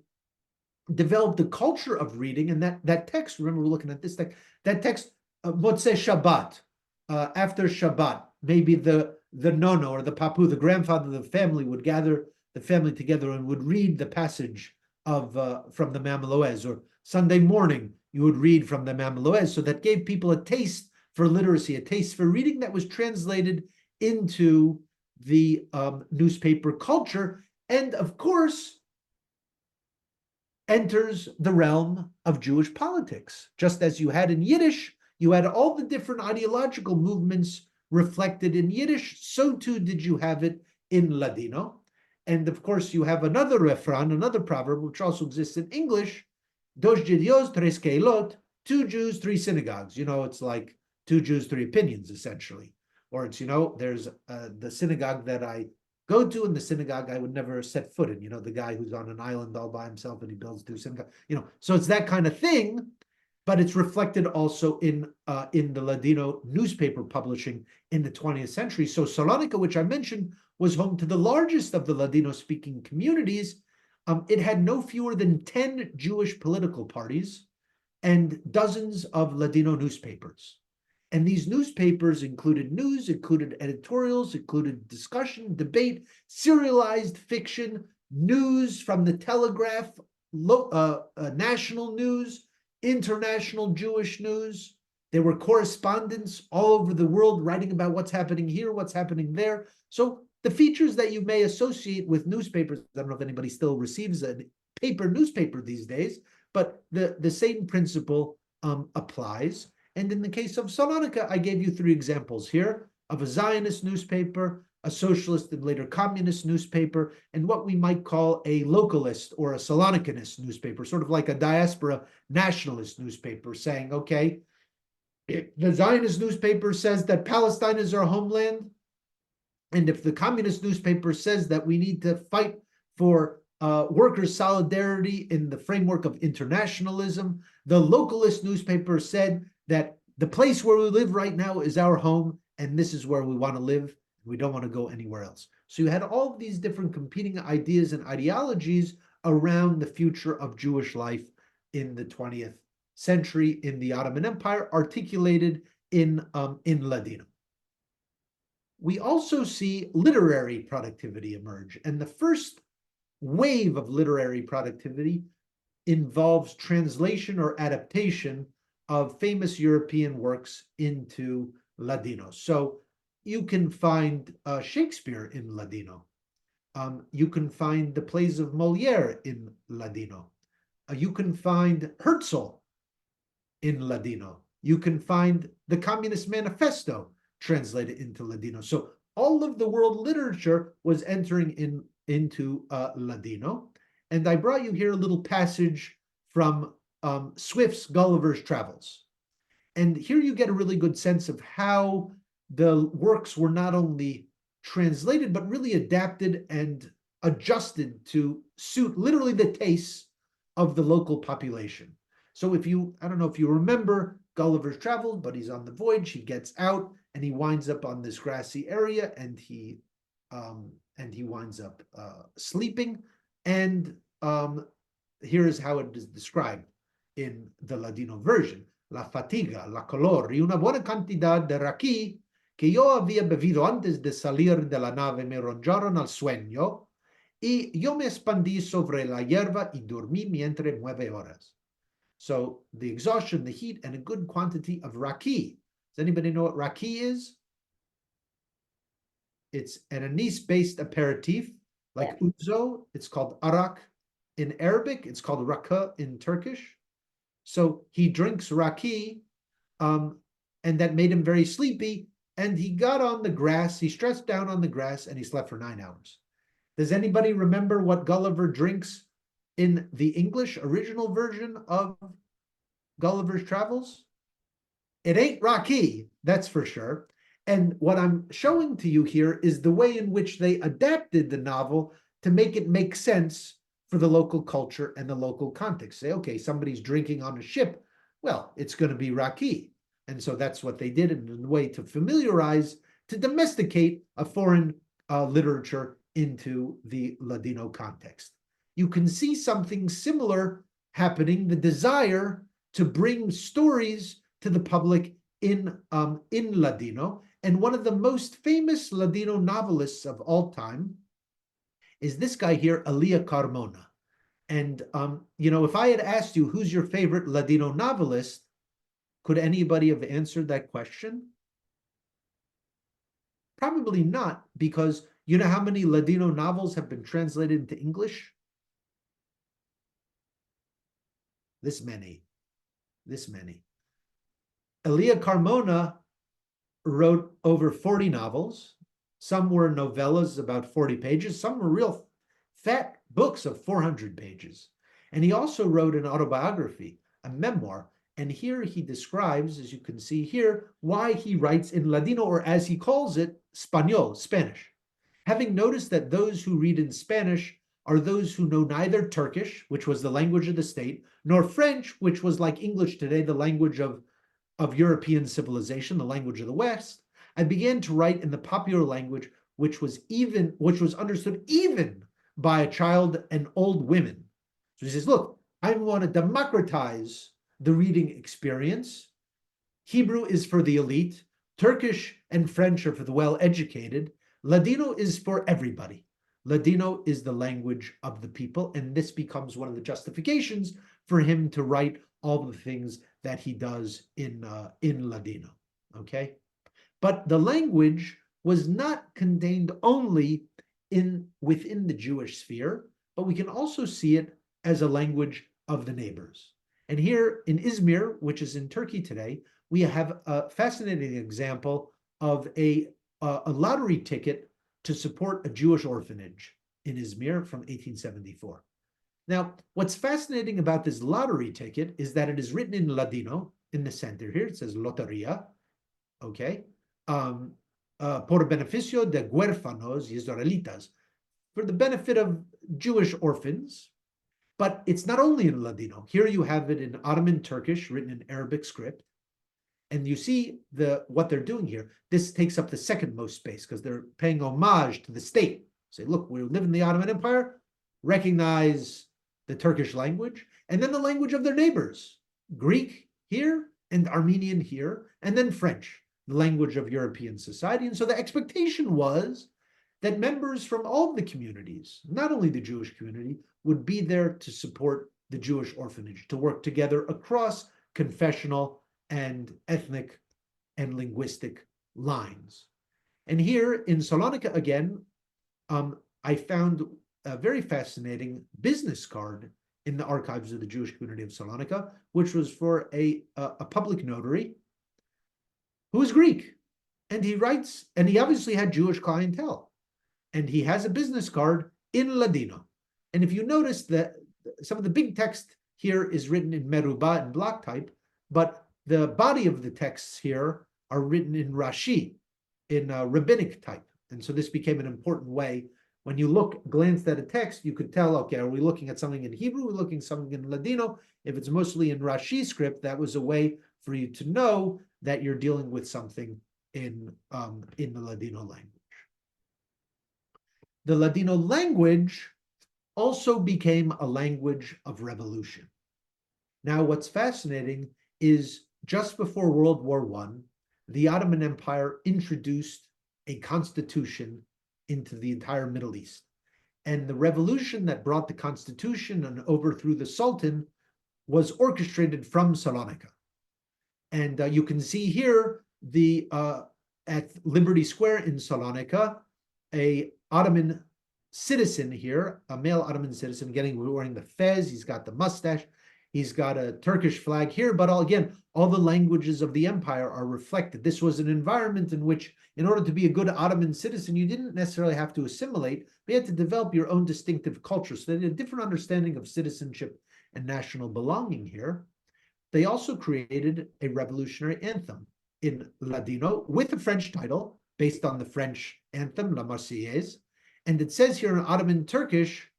[SPEAKER 2] developed the culture of reading, and that text, remember we're looking at this text, that text, Motzei Shabbat, after Shabbat, maybe the nono or the papu, the grandfather of the family, would gather the family together and would read the passage from the Me'am Loez, or Sunday morning you would read from the Me'am Loez. So that gave people a taste for literacy, a taste for reading that was translated into the newspaper culture, and of course enters the realm of Jewish politics. Just as you had in Yiddish, you had all the different ideological movements reflected in Yiddish, so too did you have it in Ladino. And of course, you have another refrain, another proverb, which also exists in English, dos Judeos, tres keilot, 2 Jews, 3 synagogues. It's like 2 Jews, 3 opinions, essentially. Or it's, there's the synagogue that I go to and the synagogue I would never set foot in. The guy who's on an island all by himself and he builds 2 synagogues. So it's that kind of thing, but it's reflected also in the Ladino newspaper publishing in the 20th century. So Salonika, which I mentioned, was home to the largest of the Ladino-speaking communities. It had no fewer than 10 Jewish political parties and dozens of Ladino newspapers. And these newspapers included news, included editorials, included discussion, debate, serialized fiction, news from the Telegraph, national news, international Jewish news. There were correspondents all over the world writing about what's happening here, what's happening there. So the features that you may associate with newspapers, I don't know if anybody still receives a paper newspaper these days, but the same principle applies. And in the case of Salonika, I gave you 3 examples here of a Zionist newspaper, a socialist and later communist newspaper, and what we might call a localist or a Salonicanist newspaper, sort of like a diaspora nationalist newspaper, saying, okay, if the Zionist newspaper says that Palestine is our homeland, and if the communist newspaper says that we need to fight for workers' solidarity in the framework of internationalism, the localist newspaper said that the place where we live right now is our home, and this is where we want to live. We don't want to go anywhere else. So you had all of these different competing ideas and ideologies around the future of Jewish life in the 20th century in the Ottoman Empire, articulated in Ladino. We also see literary productivity emerge, and the first wave of literary productivity involves translation or adaptation of famous European works into Ladino. So you can find Shakespeare in Ladino. You can find the plays of Molière in Ladino. You can find Herzl in Ladino. You can find the Communist Manifesto translated into Ladino. So all of the world literature was entering into Ladino. And I brought you here a little passage from Swift's Gulliver's Travels. And here you get a really good sense of how the works were not only translated, but really adapted and adjusted to suit literally the tastes of the local population. So if you, I don't know if you remember Gulliver's Travels, but he's on the voyage, he gets out and he winds up on this grassy area and he winds up sleeping. And here is how it is described in the Ladino version. La fatiga, la calor y una buena cantidad de raqui que yo había bebido antes de salir de la nave me roncaron al sueño y yo me expandí sobre la hierba y dormí mientras 9 horas. So the exhaustion, the heat, and a good quantity of raqui. Does anybody know what raqui is? It's an anise-based aperitif, like ouzo. It's called arak in Arabic. It's called rakah in Turkish. So he drinks raqui, and that made him very sleepy. And he got on the grass, he stretched down on the grass, and he slept for 9 hours. Does anybody remember what Gulliver drinks in the English original version of Gulliver's Travels? It ain't raqui, that's for sure. And what I'm showing to you here is the way in which they adapted the novel to make it make sense for the local culture and the local context. Say, okay, somebody's drinking on a ship, well, it's going to be raqui. And so that's what they did in a way to familiarize, to domesticate a foreign literature into the Ladino context. You can see something similar happening, the desire to bring stories to the public in Ladino. And one of the most famous Ladino novelists of all time is this guy here, Elia Carmona. And, if I had asked you, who's your favorite Ladino novelist, could anybody have answered that question? Probably not, because you know how many Ladino novels have been translated into English? This many. Elia Carmona wrote over 40 novels. Some were novellas, about 40 pages. Some were real fat books of 400 pages. And he also wrote an autobiography, a memoir. And here he describes, as you can see here, why he writes in Ladino, or as he calls it, Español, Spanish. Having noticed that those who read in Spanish are those who know neither Turkish, which was the language of the state, nor French, which was like English today, the language of European civilization, the language of the West, I began to write in the popular language, which was understood even by a child and old women. So he says, look, I want to democratize the reading experience. Hebrew is for the elite. Turkish and French are for the well-educated. Ladino is for everybody. Ladino is the language of the people, and this becomes one of the justifications for him to write all the things that he does in Ladino, okay? But the language was not contained only within the Jewish sphere, but we can also see it as a language of the neighbors. And here in Izmir, which is in Turkey today, we have a fascinating example of a lottery ticket to support a Jewish orphanage in Izmir from 1874. Now, what's fascinating about this lottery ticket is that it is written in Ladino in the center here. It says Loteria, okay? Por beneficio de huérfanos y israelitas, for the benefit of Jewish orphans. But it's not only in Ladino. Here you have it in Ottoman Turkish, written in Arabic script. And you see what they're doing here. This takes up the second most space because they're paying homage to the state. Say, look, we live in the Ottoman Empire, recognize the Turkish language, and then the language of their neighbors, Greek here and Armenian here, and then French, the language of European society. And so the expectation was that members from all of the communities, not only the Jewish community, would be there to support the Jewish orphanage, to work together across confessional and ethnic and linguistic lines. And here in Salonika again, I found a very fascinating business card in the archives of the Jewish community of Salonika, which was for a public notary who is Greek. And he writes, and he obviously had Jewish clientele. And he has a business card in Ladino. And if you notice that some of the big text here is written in Meruba and block type, but the body of the texts here are written in Rashi, in rabbinic type. And so this became an important way. When you glanced at a text, you could tell, okay, are we looking at something in Hebrew? We're looking at something in Ladino. If it's mostly in Rashi script, that was a way for you to know that you're dealing with something in the Ladino language. The Ladino language also became a language of revolution. Now, what's fascinating is just before World War I, the Ottoman Empire introduced a constitution into the entire Middle East. And the revolution that brought the constitution and overthrew the Sultan was orchestrated from Salonika. And you can see here at Liberty Square in Salonika, a Ottoman citizen here, a male Ottoman citizen, wearing the fez. He's got the mustache. He's got a Turkish flag here, but all the languages of the empire are reflected. This was an environment in which, in order to be a good Ottoman citizen, you didn't necessarily have to assimilate, but you had to develop your own distinctive culture. So they had a different understanding of citizenship and national belonging here. They also created a revolutionary anthem in Ladino with a French title based on the French anthem, La Marseillaise. And it says here in Ottoman Turkish,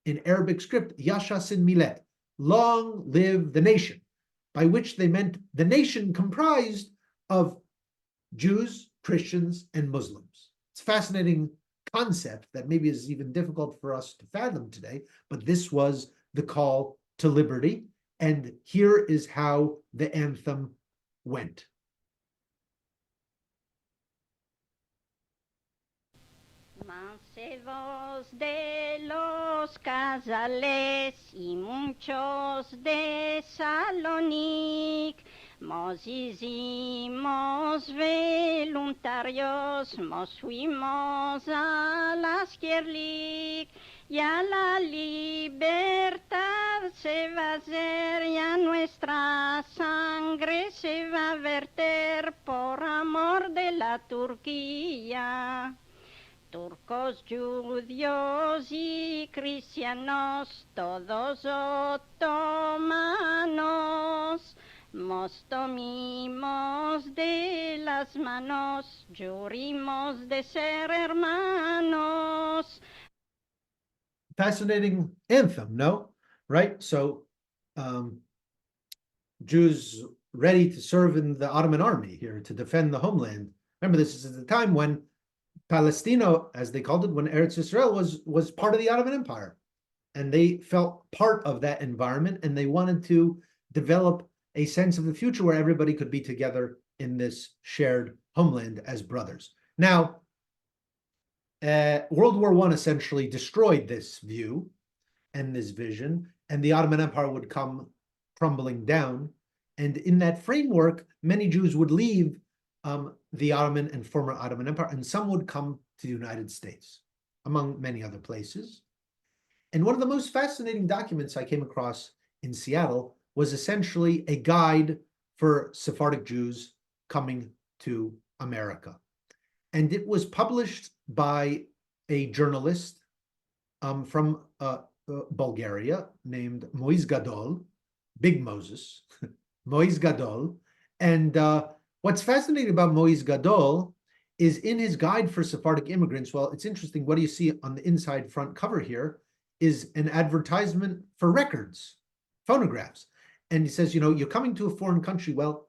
[SPEAKER 2] in Arabic script, Yaşasın millet, long live the nation, by which they meant the nation comprised of Jews, Christians, and Muslims. It's a fascinating concept that maybe is even difficult for us to fathom today, but this was the call to liberty, and here is how the anthem went.
[SPEAKER 8] Mancebos de los casales y muchos de Salonic, mos hicimos voluntarios, mos fuimos a la Skierlik, y a la libertad se va a hacer, y a nuestra sangre se va a verter por amor de la Turquía. Turcos, judíos y cristianos, todos otomanos, nos tomimos de las manos, jurimos de ser hermanos.
[SPEAKER 2] Fascinating anthem, no? Right? So Jews ready to serve in the Ottoman army here to defend the homeland. Remember, this is at the time when Palestina, as they called it, when Eretz Israel was part of the Ottoman Empire. And they felt part of that environment, and they wanted to develop a sense of the future where everybody could be together in this shared homeland as brothers. Now, World War I essentially destroyed this view and this vision, and the Ottoman Empire would come crumbling down. And in that framework, many Jews would leave the Ottoman and former Ottoman Empire, and some would come to the United States, among many other places. And one of the most fascinating documents I came across in Seattle was essentially a guide for Sephardic Jews coming to America. And it was published by a journalist from Bulgaria named Moise Gadol, Big Moses, Moise Gadol. And what's fascinating about Moise Gadol is in his guide for Sephardic immigrants, well, it's interesting, what do you see on the inside front cover here is an advertisement for records, phonographs. And he says, you know, you're coming to a foreign country, well,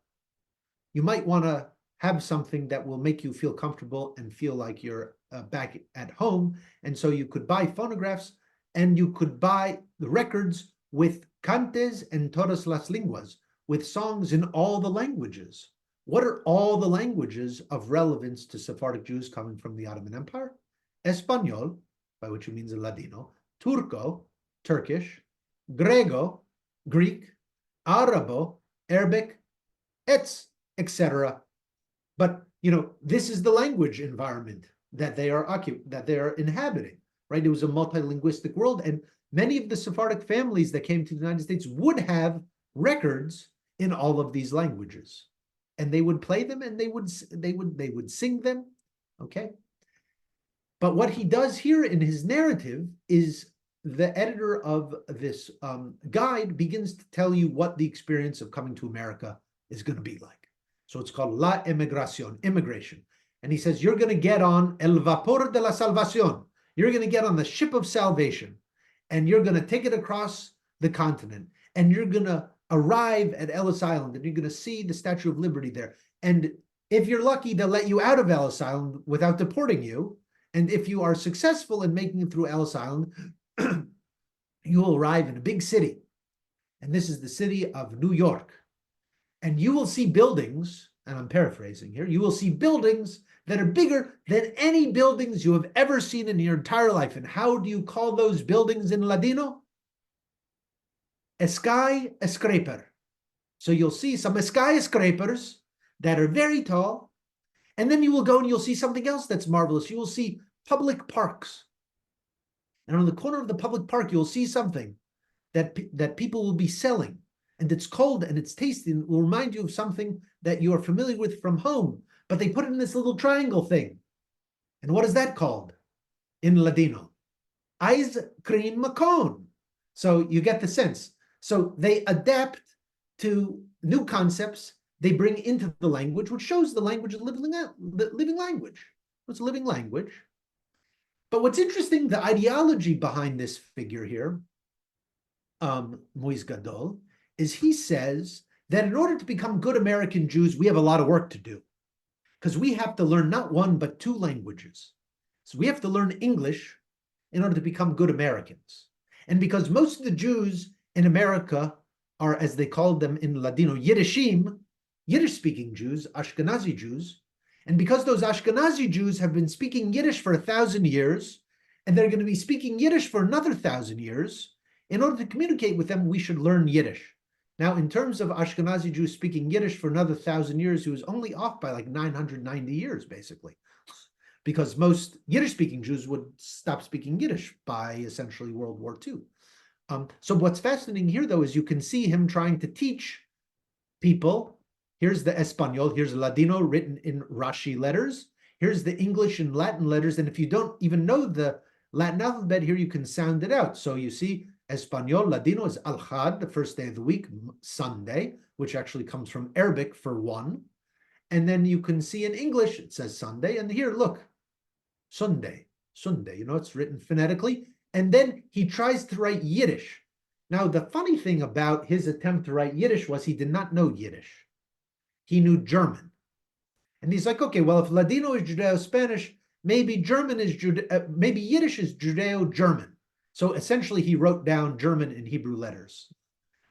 [SPEAKER 2] you might want to have something that will make you feel comfortable and feel like you're back at home. And so you could buy phonographs and you could buy the records with cantes en todas las lenguas, with songs in all the languages. What are all the languages of relevance to Sephardic Jews coming from the Ottoman Empire? Espanol, by which it means a Ladino, Turco, Turkish, Grego, Greek, Arabo, Arabic, etc. But you know, this is the language environment that they are inhabiting, right? It was a multilinguistic world, and many of the Sephardic families that came to the United States would have records in all of these languages, and they would play them and they would sing them, okay? But what he does here in his narrative is the editor of this guide begins to tell you what the experience of coming to America is going to be like. So it's called La Emigración, immigration. And he says, you're going to get on El Vapor de la Salvación. You're going to get on the ship of salvation, and you're going to take it across the continent, and you're going to arrive at Ellis Island, and you're going to see the Statue of Liberty there. And if you're lucky, they'll let you out of Ellis Island without deporting you. And if you are successful in making it through Ellis Island, you will arrive in a big city. And this is the city of New York. And you will see buildings, and I'm paraphrasing here, you will see buildings that are bigger than any buildings you have ever seen in your entire life. And how do you call those buildings in Ladino? Skyscraper. So you'll see some skyscrapers that are very tall, and then you will go and you'll see something else that's marvelous. You will see public parks. And on the corner of the public park, you'll see something that people will be selling. And it's cold and it's tasty and it will remind you of something that you are familiar with from home. But they put it in this little triangle thing. And what is that called in Ladino? Ice cream cone. So you get the sense. So they adapt to new concepts they bring into the language, which shows the language is living language. It's a living language. But what's interesting, the ideology behind this figure here, Moise Gadol, is he says that in order to become good American Jews, we have a lot of work to do, because we have to learn not one, but two languages. So we have to learn English in order to become good Americans. And because most of the Jews in America are, as they called them in Ladino, Yiddishim, Yiddish-speaking Jews, Ashkenazi Jews, and because those Ashkenazi Jews have been speaking Yiddish for 1,000 years, and they're going to be speaking Yiddish for another 1,000 years, in order to communicate with them, we should learn Yiddish. Now, in terms of Ashkenazi Jews speaking Yiddish for another 1,000 years, he was only off by like 990 years, basically, because most Yiddish-speaking Jews would stop speaking Yiddish by essentially World War II. So what's fascinating here, though, is you can see him trying to teach people. Here's the Espanol, here's Ladino written in Rashi letters. Here's the English and Latin letters. And if you don't even know the Latin alphabet here, you can sound it out. So you see Espanol, Ladino is Al-Had, the first day of the week, Sunday, which actually comes from Arabic for one. And then you can see in English, it says Sunday. And here, look, Sunday, you know, it's written phonetically. And then he tries to write Yiddish. Now, the funny thing about his attempt to write Yiddish was he did not know Yiddish. He knew German. And he's like, okay, well, if Ladino is Judeo-Spanish, maybe maybe Yiddish is Judeo-German. So essentially, he wrote down German and Hebrew letters.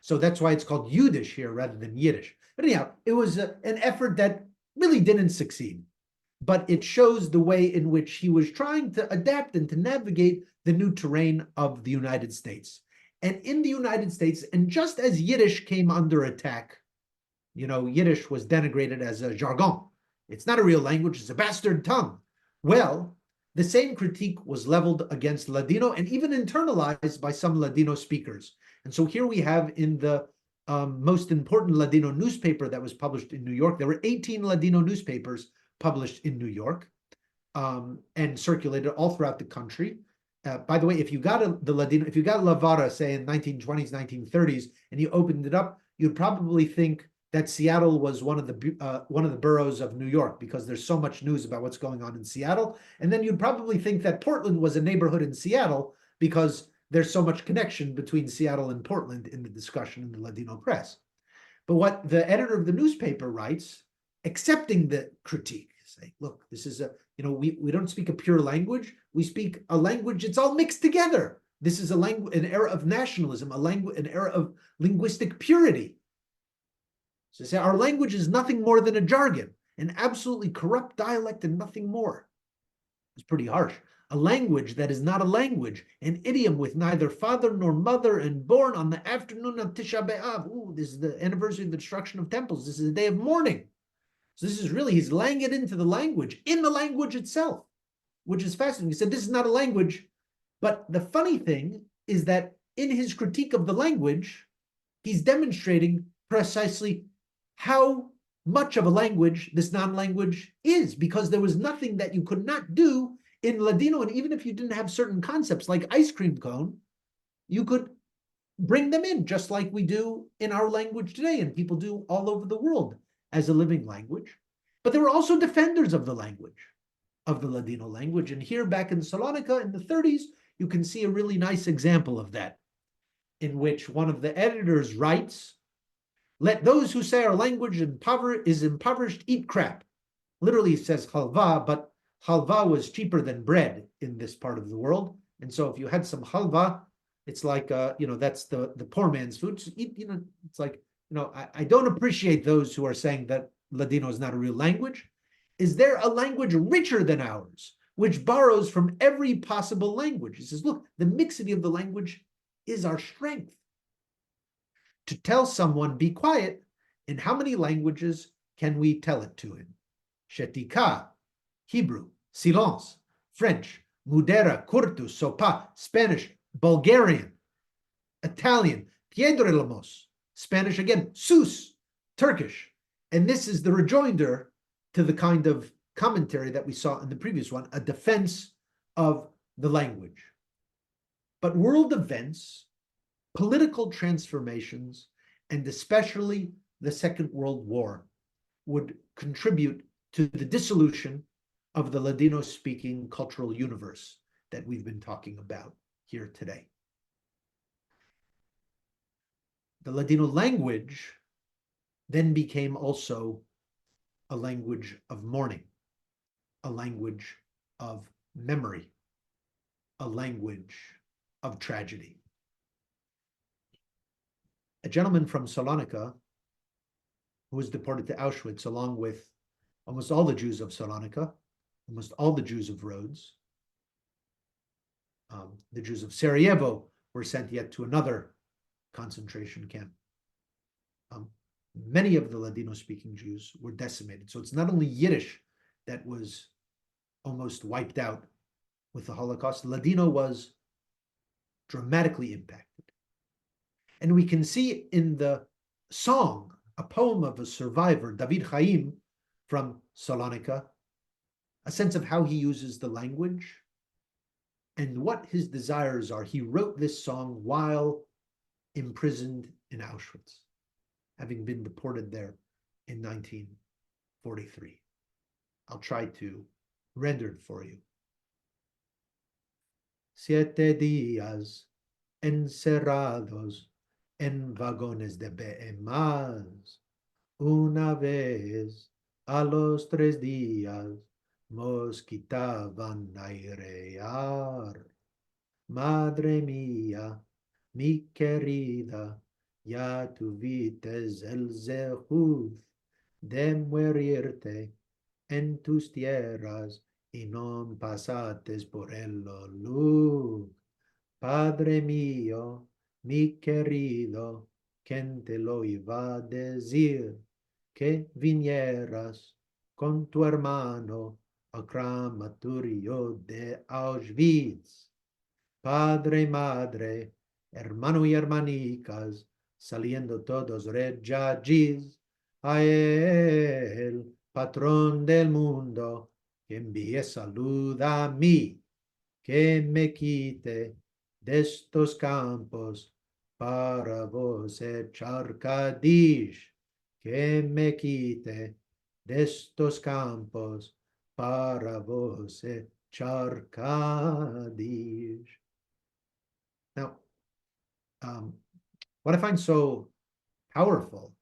[SPEAKER 2] So that's why it's called Yiddish here rather than Yiddish. But anyhow, it was an effort that really didn't succeed. But it shows the way in which he was trying to adapt and to navigate the new terrain of the United States. And in the United States, and just as Yiddish came under attack, you know, Yiddish was denigrated as a jargon. It's not a real language, it's a bastard tongue. Well, the same critique was leveled against Ladino and even internalized by some Ladino speakers. And so here we have in the most important Ladino newspaper that was published in New York, there were 18 Ladino newspapers published in New York. and circulated all throughout the country. By the way, if you got the Ladino, if you got La Vara, say in 1920s, 1930s, and you opened it up, you'd probably think that Seattle was one of the boroughs of New York, because there's so much news about what's going on in Seattle. And then you'd probably think that Portland was a neighborhood in Seattle, because there's so much connection between Seattle and Portland in the discussion in the Ladino press. But what the editor of the newspaper writes, accepting the critique, saying, look, this is we don't speak a pure language. We speak a language, it's all mixed together. This is an era of nationalism, an era of linguistic purity. So say our language is nothing more than a jargon, an absolutely corrupt dialect and nothing more. It's pretty harsh. A language that is not a language, an idiom with neither father nor mother, and born on the afternoon of Tisha B'Av. Ooh, this is the anniversary of the destruction of temples. This is a day of mourning. So this is really, he's laying it into the language, in the language itself, which is fascinating. He said, this is not a language. But the funny thing is that in his critique of the language, he's demonstrating precisely how much of a language this non-language is, because there was nothing that you could not do in Ladino. And even if you didn't have certain concepts like ice cream cone, you could bring them in, just like we do in our language today, and people do all over the world as a living language. But there were also defenders of the language, of the Ladino language. And here back in Salonika in the 30s, you can see a really nice example of that, in which one of the editors writes, let those who say our language is impoverished eat crap. Literally it says halva, but halva was cheaper than bread in this part of the world. And so if you had some halva, it's like, that's the poor man's food. So eat, it's like, I don't appreciate those who are saying that Ladino is not a real language. Is there a language richer than ours, which borrows from every possible language? He says, look, the mixity of the language is our strength. To tell someone, be quiet, in how many languages can we tell it to him? Shetika, Hebrew, silence, French, mudera, curtu, sopa, Spanish, Bulgarian, Italian, piedrelamos, Spanish again, sus, Turkish. And this is the rejoinder to the kind of commentary that we saw in the previous one, a defense of the language. But world events, political transformations, and especially the Second World War would contribute to the dissolution of the Ladino-speaking cultural universe that we've been talking about here today. The Ladino language then became also a language of mourning, a language of memory, a language of tragedy. A gentleman from Salonika who was deported to Auschwitz, along with almost all the Jews of Salonika, almost all the Jews of Rhodes. The Jews of Sarajevo were sent yet to another concentration camp. Many of the Ladino-speaking Jews were decimated. So it's not only Yiddish that was almost wiped out with the Holocaust. Ladino was dramatically impacted. And we can see in the song, a poem of a survivor, David Chaim from Salonika, a sense of how he uses the language and what his desires are. He wrote this song while imprisoned in Auschwitz, having been deported there in 1943. I'll try to render it for you. 7 días encerrados en vagones de behemas. Una vez a los 3 días nos quitaban airear. Madre mía, mi querida, ya tuvites el zehud de morirte en tus tierras y no pasates por el olud. Padre mío, mi querido, ¿quién te lo iba a decir? Que vinieras con tu hermano al crematorio de Auschwitz. Padre y madre, hermano y hermanicas, saliendo todos reyagis a él, patrón del mundo, que envíe salud a mí, que me quite de estos campos para vos echar Kadish, que me quite de estos campos para vos echar Kadish. Now, what I find so powerful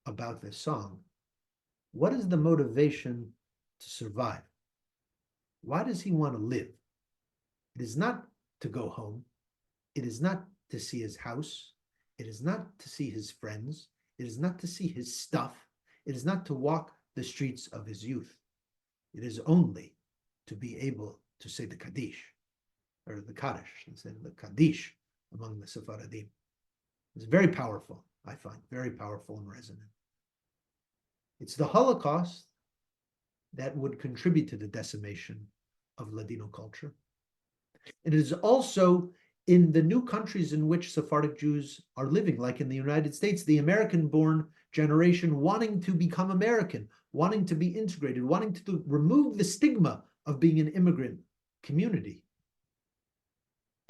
[SPEAKER 2] about this song, what is the motivation to survive? Why does he want to live? It is not to go home. It is not to see his house. It is not to see his friends. It is not to see his stuff. It is not to walk the streets of his youth. It is only to be able to say the Kaddish, or the Kaddish, instead of the Kaddish among the Sephardim. It's very powerful, I find, very powerful and resonant. It's the Holocaust that would contribute to the decimation of Ladino culture. It is also in the new countries in which Sephardic Jews are living, like in the United States, the American-born generation wanting to become American, wanting to be integrated, wanting to remove the stigma of being an immigrant community.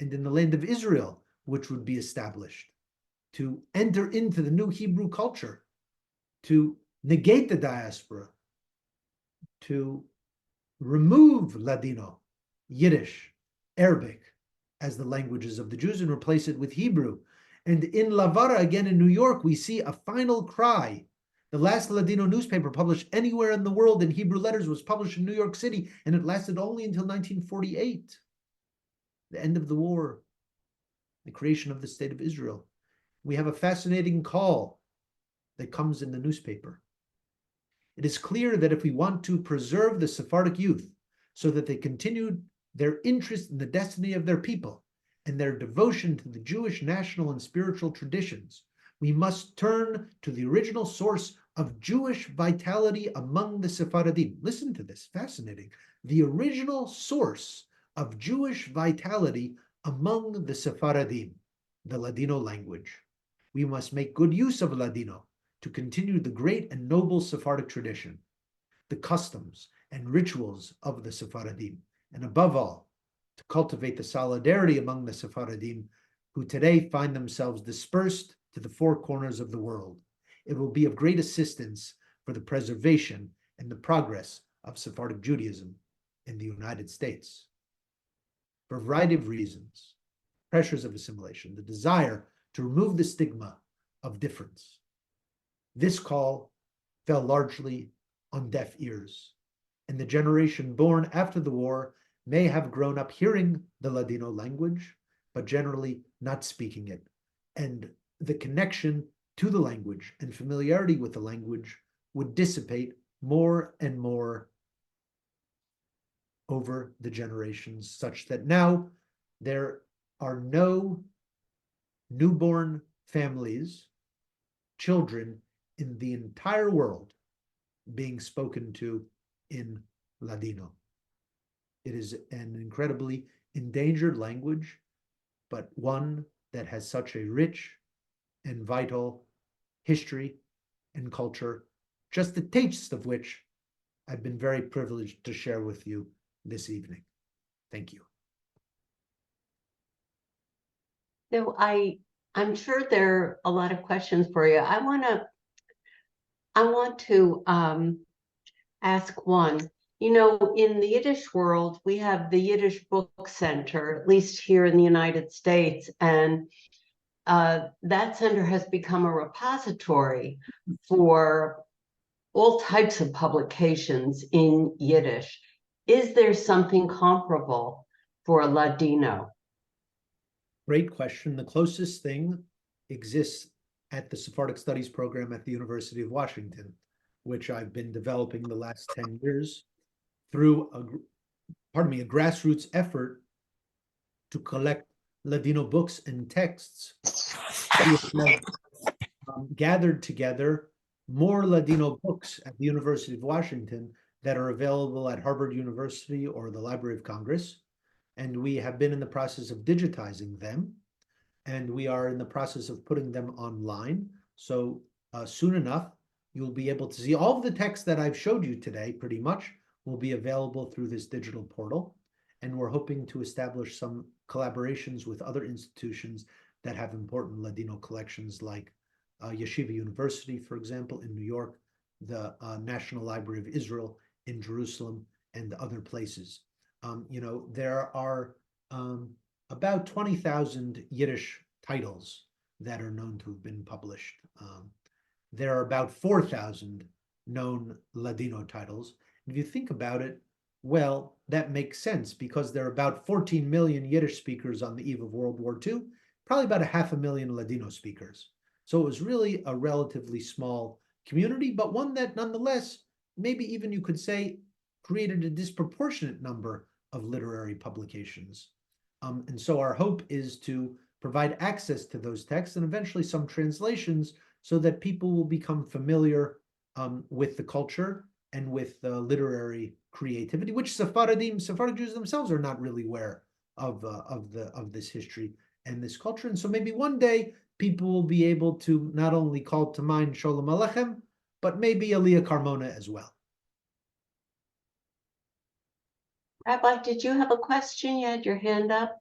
[SPEAKER 2] And in the land of Israel, which would be established, to enter into the new Hebrew culture, to negate the diaspora, to remove Ladino, Yiddish, Arabic as the languages of the Jews and replace it with Hebrew. And in Lavara, again in New York, we see a final cry. The last Ladino newspaper published anywhere in the world in Hebrew letters was published in New York City, and it lasted only until 1948, the end of the war, the creation of the State of Israel. We have a fascinating call that comes in the newspaper. It is clear that if we want to preserve the Sephardic youth so that they continue their interest in the destiny of their people and their devotion to the Jewish national and spiritual traditions, we must turn to the original source of Jewish vitality among the Sephardim. Listen to this, fascinating. The original source of Jewish vitality among the Sephardim, the Ladino language. We must make good use of Ladino to continue the great and noble Sephardic tradition, the customs and rituals of the Sephardim, and above all, to cultivate the solidarity among the Sephardim who today find themselves dispersed to the four corners of the world. It will be of great assistance for the preservation and the progress of Sephardic Judaism in the United States. For a variety of reasons, pressures of assimilation, the desire to remove the stigma of difference. This call fell largely on deaf ears, and the generation born after the war may have grown up hearing the Ladino language, but generally not speaking it. And the connection to the language and familiarity with the language would dissipate more and more over the generations, such that now there are no newborn families, children in the entire world being spoken to in Ladino. It is an incredibly endangered language, but one that has such a rich and vital history and culture, just the taste of which I've been very privileged to share with you this evening. Thank you.
[SPEAKER 1] So I'm sure there are a lot of questions for you. I want to ask one. You know, in the Yiddish world, we have the Yiddish Book Center, at least here in the United States, and that center has become a repository for all types of publications in Yiddish. Is there something comparable for Ladino?
[SPEAKER 2] Great question. The closest thing exists at the Sephardic Studies program at the University of Washington, which I've been developing the last 10 years through a grassroots effort to collect Ladino books and texts. We have gathered together more Ladino books at the University of Washington that are available at Harvard University or the Library of Congress. And we have been in the process of digitizing them. And we are in the process of putting them online. So soon enough, you'll be able to see all of the text that I've showed you today, pretty much, will be available through this digital portal. And we're hoping to establish some collaborations with other institutions that have important Ladino collections, like Yeshiva University, for example, in New York, the National Library of Israel in Jerusalem, and other places. There are about 20,000 Yiddish titles that are known to have been published. There are about 4,000 known Ladino titles. If you think about it, well, that makes sense because there are about 14 million Yiddish speakers on the eve of World War II, probably about 500,000 Ladino speakers. So it was really a relatively small community, but one that nonetheless, maybe even you could say, created a disproportionate number of literary publications. And so our hope is to provide access to those texts and eventually some translations so that people will become familiar with the culture and with literary creativity, which Sephardic Jews themselves are not really aware of this history and this culture. And so maybe one day people will be able to not only call to mind Sholem Aleichem, but maybe Aliyah Carmona as well.
[SPEAKER 1] Rabbi, did you have a question? You had your hand up.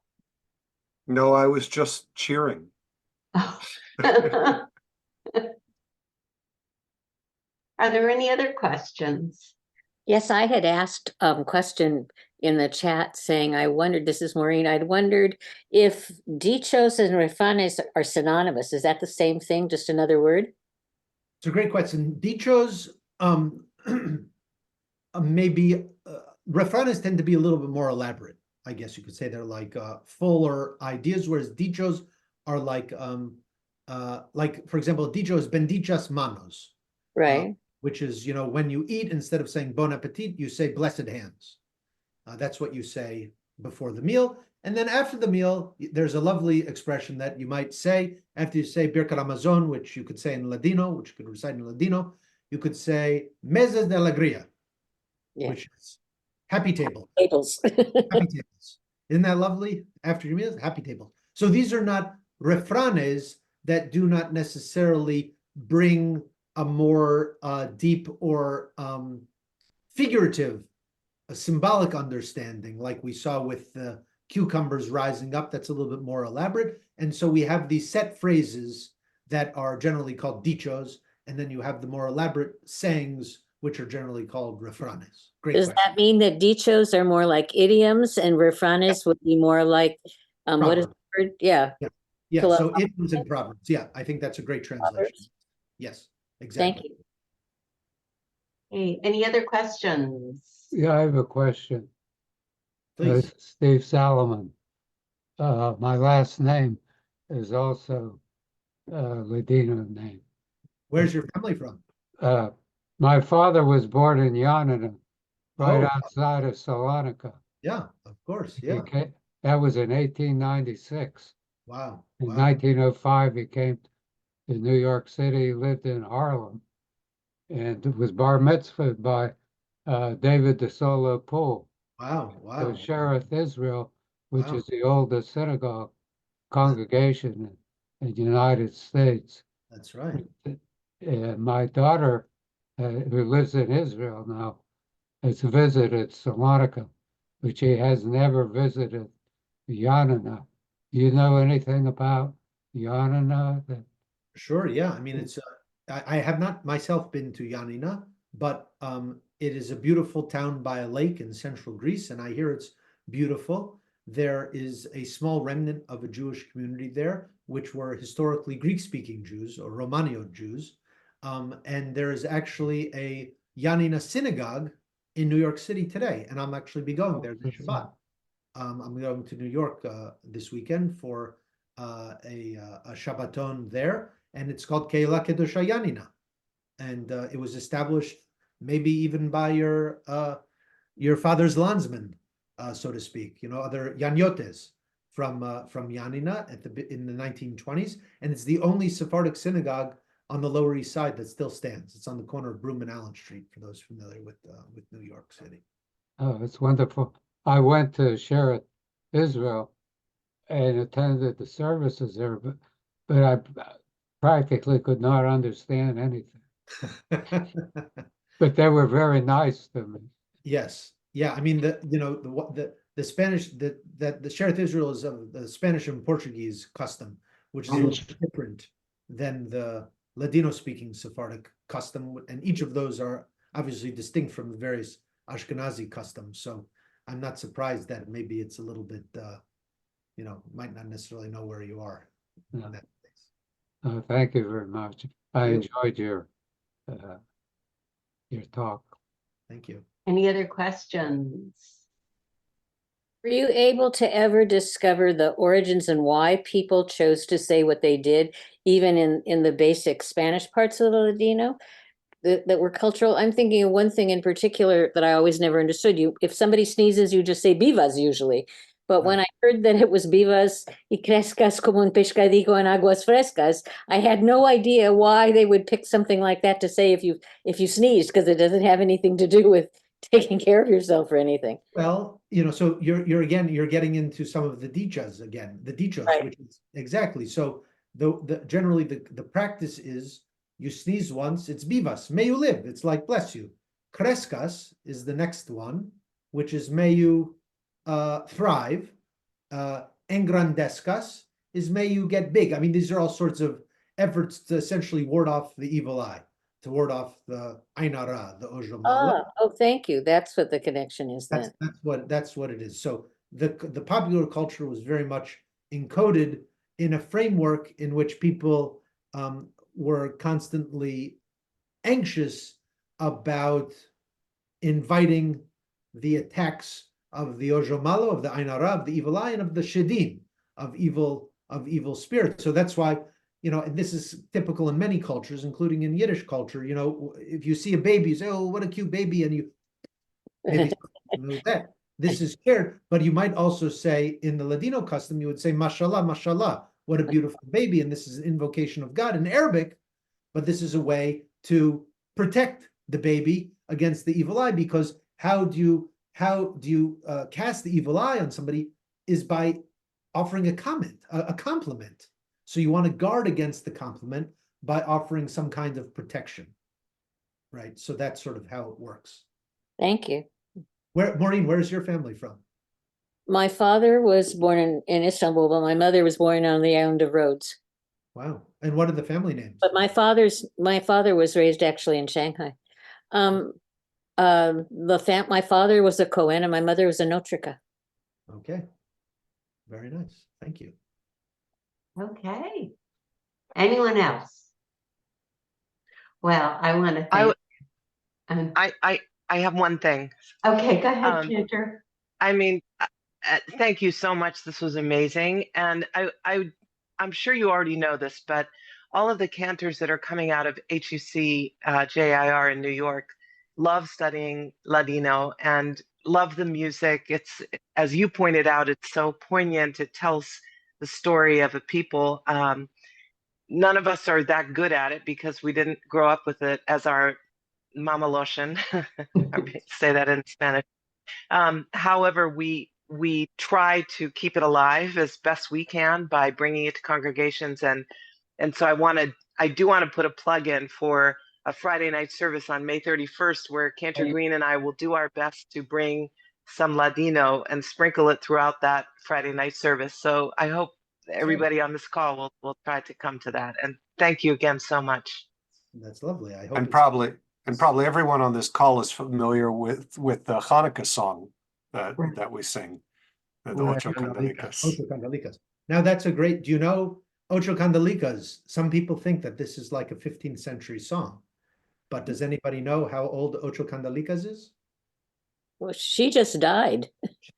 [SPEAKER 4] No, I was just cheering.
[SPEAKER 1] Oh. Are there any other questions?
[SPEAKER 5] Yes, I had asked a question in the chat saying, I wondered, this is Maureen, I'd wondered if dichos and refranes are synonymous. Is that the same thing, just another word?
[SPEAKER 2] It's a great question. Dichos maybe refranes tend to be a little bit more elaborate. I guess you could say they're like fuller ideas, whereas dichos are like for example, dichos bendichas manos,
[SPEAKER 5] Right.
[SPEAKER 2] which is, when you eat, instead of saying bon appetit, you say blessed hands. That's what you say before the meal. And then after the meal, there's a lovely expression that you might say after you say Birkat Hamazon, which you could say in Ladino, which you could recite in Ladino. You could say Mesas de Alegría, which is happy table.
[SPEAKER 5] Tables.
[SPEAKER 2] Happy tables. Isn't that lovely? After your meals, happy tables. So these are not refranes that do not necessarily bring a more deep or figurative, a symbolic understanding, like we saw with the cucumbers rising up. That's a little bit more elaborate. And so we have these set phrases that are generally called dichos, and then you have the more elaborate sayings, which are generally called refranes. Great
[SPEAKER 5] Does
[SPEAKER 2] question.
[SPEAKER 5] that mean that dichos are more like idioms and refranes would be more like, what is the word? Yeah.
[SPEAKER 2] Yeah, so idioms and proverbs. Yeah, I think that's a great translation.
[SPEAKER 5] Proverbs.
[SPEAKER 2] Yes, exactly.
[SPEAKER 5] Thank you.
[SPEAKER 1] Hey, any other questions?
[SPEAKER 6] Yeah, I have a question.
[SPEAKER 2] Please.
[SPEAKER 6] Steve Salomon. My last name is also a Ladino name.
[SPEAKER 2] Where's your family from?
[SPEAKER 6] My father was born in Yanina, right
[SPEAKER 2] Oh.
[SPEAKER 6] outside of Salonika.
[SPEAKER 2] Yeah, of course. Yeah.
[SPEAKER 6] That was in 1896.
[SPEAKER 2] Wow.
[SPEAKER 6] In
[SPEAKER 2] Wow.
[SPEAKER 6] 1905, he came to New York City, lived in Harlem, and was bar mitzvahed by David DeSolo Poole.
[SPEAKER 2] Wow.
[SPEAKER 6] So
[SPEAKER 2] Wow.
[SPEAKER 6] Shereth Israel, which
[SPEAKER 2] Wow.
[SPEAKER 6] is the oldest synagogue congregation in the United States.
[SPEAKER 2] That's right.
[SPEAKER 6] And my daughter, who lives in Israel now, has visited Salonika, but she has never visited Yanina. Do you know anything about Yanina?
[SPEAKER 2] Sure. Yeah. I mean, it's. I have not myself been to Yanina, but it is a beautiful town by a lake in central Greece, and I hear it's beautiful. There is a small remnant of a Jewish community there, which were historically Greek-speaking Jews or Romanio Jews, and there is actually a Yanina synagogue in New York City today, and I'm actually be going there this Shabbat. I'm going to New York this weekend for a Shabbaton there, and it's called Keilah Kedusha Yanina, and it was established maybe even by your father's landsman, so to speak. Other Yanyotes from Yanina in the 1920s, and it's the only Sephardic synagogue on the Lower East Side that still stands. It's on the corner of Broome and Allen Street, for those familiar with New York City.
[SPEAKER 6] Oh, it's wonderful. I went to Shereth Israel and attended the services there, but I practically could not understand anything. But they were very nice to me.
[SPEAKER 2] Yes, yeah, I mean, the Spanish, that the Sheret Israel is of the Spanish and Portuguese custom, which is a little bit different than the Ladino-speaking Sephardic custom, and each of those are obviously distinct from the various Ashkenazi customs, so I'm not surprised that maybe it's a little bit, might not necessarily know where you are
[SPEAKER 6] Yeah.
[SPEAKER 2] in that case.
[SPEAKER 6] Thank you very much. I
[SPEAKER 2] You.
[SPEAKER 6] enjoyed your talk.
[SPEAKER 2] Thank you.
[SPEAKER 1] Any other questions?
[SPEAKER 5] Were you able to ever discover the origins and why people chose to say what they did, even in the basic Spanish parts of the Ladino that were cultural? I'm thinking of one thing in particular that I always never understood. If somebody sneezes, you just say vivas usually. But when I heard that it was vivas y crezcas como un pescadico en aguas frescas, I had no idea why they would pick something like that to say if you sneeze, because it doesn't have anything to do with taking care of yourself or anything.
[SPEAKER 2] Well, so you're getting into some of the dichas again, the dichos,
[SPEAKER 5] Right.
[SPEAKER 2] which is exactly so. Generally the practice is you sneeze once, it's vivas, may you live. It's like bless you. Crescas is the next one, which is may you thrive. Engrandezcas is may you get big. I mean, these are all sorts of efforts to essentially ward off the evil eye, to ward off the Ain Hara, the Ojomalo.
[SPEAKER 5] Oh, thank you. That's what the connection is then.
[SPEAKER 2] That's what it is. So the popular culture was very much encoded in a framework in which people were constantly anxious about inviting the attacks of the Ojomalo, of the Ain Hara, of the evil eye, and of the Shedim, of evil spirits. So that's why, and this is typical in many cultures, including in Yiddish culture. If you see a baby, you say, "Oh, what a cute baby," and you maybe that. This is scared, but you might also say in the Ladino custom, you would say, "Mashallah, mashallah, what a beautiful baby," and this is an invocation of God in Arabic, but this is a way to protect the baby against the evil eye, because how do you cast the evil eye on somebody is by offering a compliment. So you want to guard against the compliment by offering some kind of protection, right? So that's sort of how it works.
[SPEAKER 5] Thank you.
[SPEAKER 2] Maureen, where is your family from?
[SPEAKER 5] My father was born in Istanbul, but my mother was born on the island of Rhodes.
[SPEAKER 2] Wow. And what are the family names?
[SPEAKER 5] But my father was raised actually in Shanghai. My father was a Cohen and my mother was a Notrika.
[SPEAKER 2] Okay. Very nice. Thank you.
[SPEAKER 1] Okay. Anyone else? Well, I want to thank.
[SPEAKER 9] I have one thing.
[SPEAKER 1] Okay, go ahead, Cantor.
[SPEAKER 9] I mean, thank you so much. This was amazing. And I'm sure you already know this, but all of the cantors that are coming out of HUC JIR in New York love studying Ladino and love the music. It's, as you pointed out, it's so poignant. It tells the story of a people. None of us are that good at it because we didn't grow up with it as our mama lotion. I say that in Spanish. However, we try to keep it alive as best we can by bringing it to congregations, and so I do want to put a plug in for a Friday night service on May 31st, where Cantor Green and I will do our best to bring some Ladino and sprinkle it throughout that Friday night service. So I hope everybody on this call will try to come to that. And thank you again so much.
[SPEAKER 2] That's lovely. I hope.
[SPEAKER 4] And probably everyone on this call is familiar with the Hanukkah song that we sing, the Ocho Candelicas.
[SPEAKER 2] Ocho Candelicas. Now that's a great. Do you know Ocho Candelicas? Some people think that this is like a 15th century song, but does anybody know how old Ocho Candelicas is?
[SPEAKER 5] Well, she just died.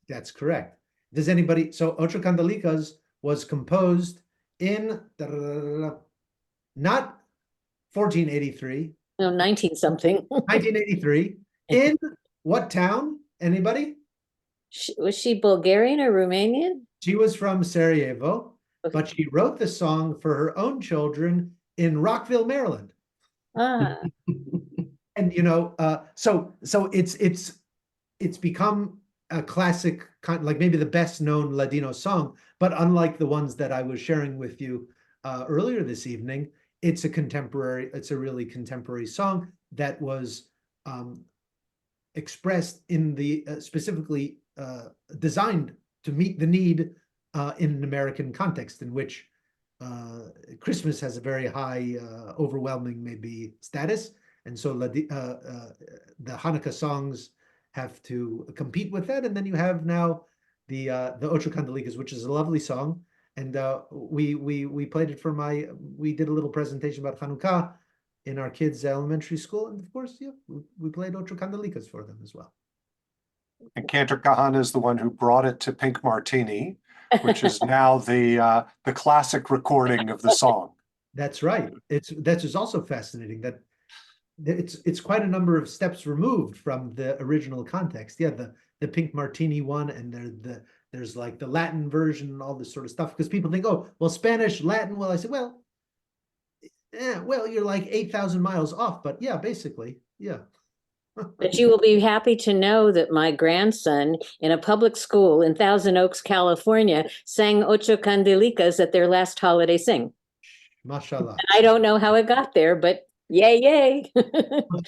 [SPEAKER 2] That's correct. Does anybody? So Ocho Candelicas was composed in not 1483.
[SPEAKER 5] No, 19 something.
[SPEAKER 2] 1983. In what town? Anybody?
[SPEAKER 5] Was she Bulgarian or Romanian?
[SPEAKER 2] She was from Sarajevo, but she wrote the song for her own children in Rockville, Maryland.
[SPEAKER 5] Ah.
[SPEAKER 2] And so it's become a classic, like maybe the best known Ladino song, but unlike the ones that I was sharing with you earlier this evening, it's a really contemporary song that was expressed in the specifically designed to meet the need in an American context in which Christmas has a very high, overwhelming maybe status, and so the Hanukkah songs have to compete with that. And then you have now the Ocho Candelicas, which is a lovely song, and we played it for we did a little presentation about Hanukkah in our kids' elementary school, and of course, yeah, we played Ocho Candelicas for them as well.
[SPEAKER 4] And Cantor Kahana is the one who brought it to Pink Martini, which is now the classic recording of the song.
[SPEAKER 2] That's right. That is also fascinating. That it's quite a number of steps removed from the original context. Yeah, the Pink Martini one, and there's like the Latin version and all this sort of stuff, because people think, oh, well, Spanish, Latin. Well, I said, well, you're like 8,000 miles off, but yeah, basically, yeah.
[SPEAKER 5] But you will be happy to know that my grandson in a public school in Thousand Oaks, California, sang Ocho Candelicas at their last holiday sing.
[SPEAKER 2] Mashallah.
[SPEAKER 5] I don't know how it got there, but yay, yay.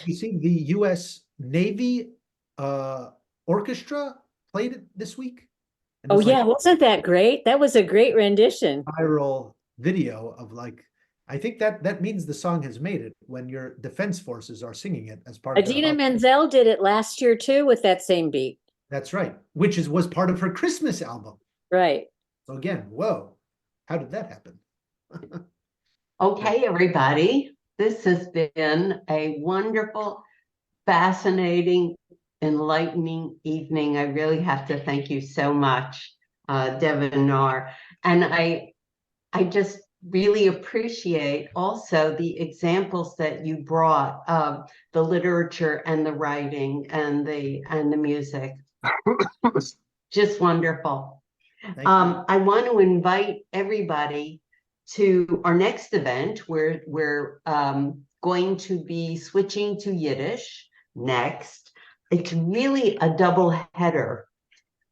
[SPEAKER 2] You see, the U.S. Navy orchestra played it this week. And
[SPEAKER 5] Oh
[SPEAKER 2] it's
[SPEAKER 5] yeah,
[SPEAKER 2] like
[SPEAKER 5] wasn't that great? That was a great rendition.
[SPEAKER 2] viral video of like, I think that means the song has made it when your defense forces are singing it as part of
[SPEAKER 5] Adina
[SPEAKER 2] their
[SPEAKER 5] Menzel did it last year too with that same beat.
[SPEAKER 2] That's right, which was part of her Christmas album.
[SPEAKER 5] Right.
[SPEAKER 2] So again, whoa, how did that happen?
[SPEAKER 1] Okay, everybody, this has been a wonderful, fascinating, enlightening evening. I really have to thank you so much, Devin and Naar. And I just really appreciate also the examples that you brought of the literature and the writing and the music. Just wonderful. I want to invite everybody to our next event, where we're going to be switching to Yiddish next. It's really a double header.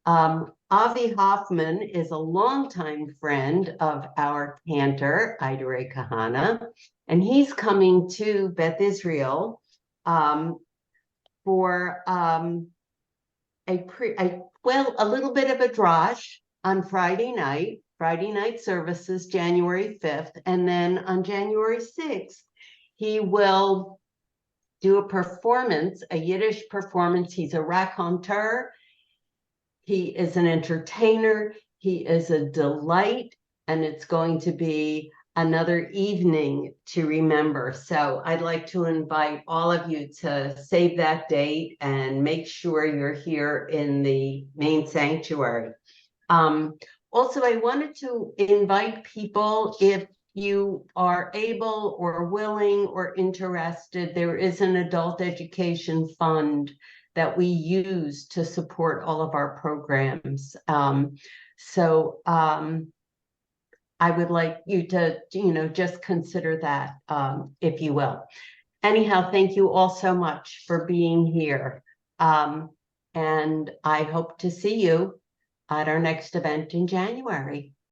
[SPEAKER 1] Avi Hoffman is a longtime friend of our cantor, Idere Kahana, and he's coming to Beth Israel for a little bit of a drash on Friday night services, January 5th, and then on January 6th, he will do a performance, a Yiddish performance. He's a raconteur. He is an entertainer. He is a delight, and it's going to be another evening to remember. So I'd like to invite all of you to save that date and make sure you're here in the main sanctuary. Also, I wanted to invite people, if you are able or willing or interested, there is an adult education fund that we use to support all of our programs. I would like you to, just consider that, if you will. Anyhow, thank you all so much for being here. And I hope to see you at our next event in January.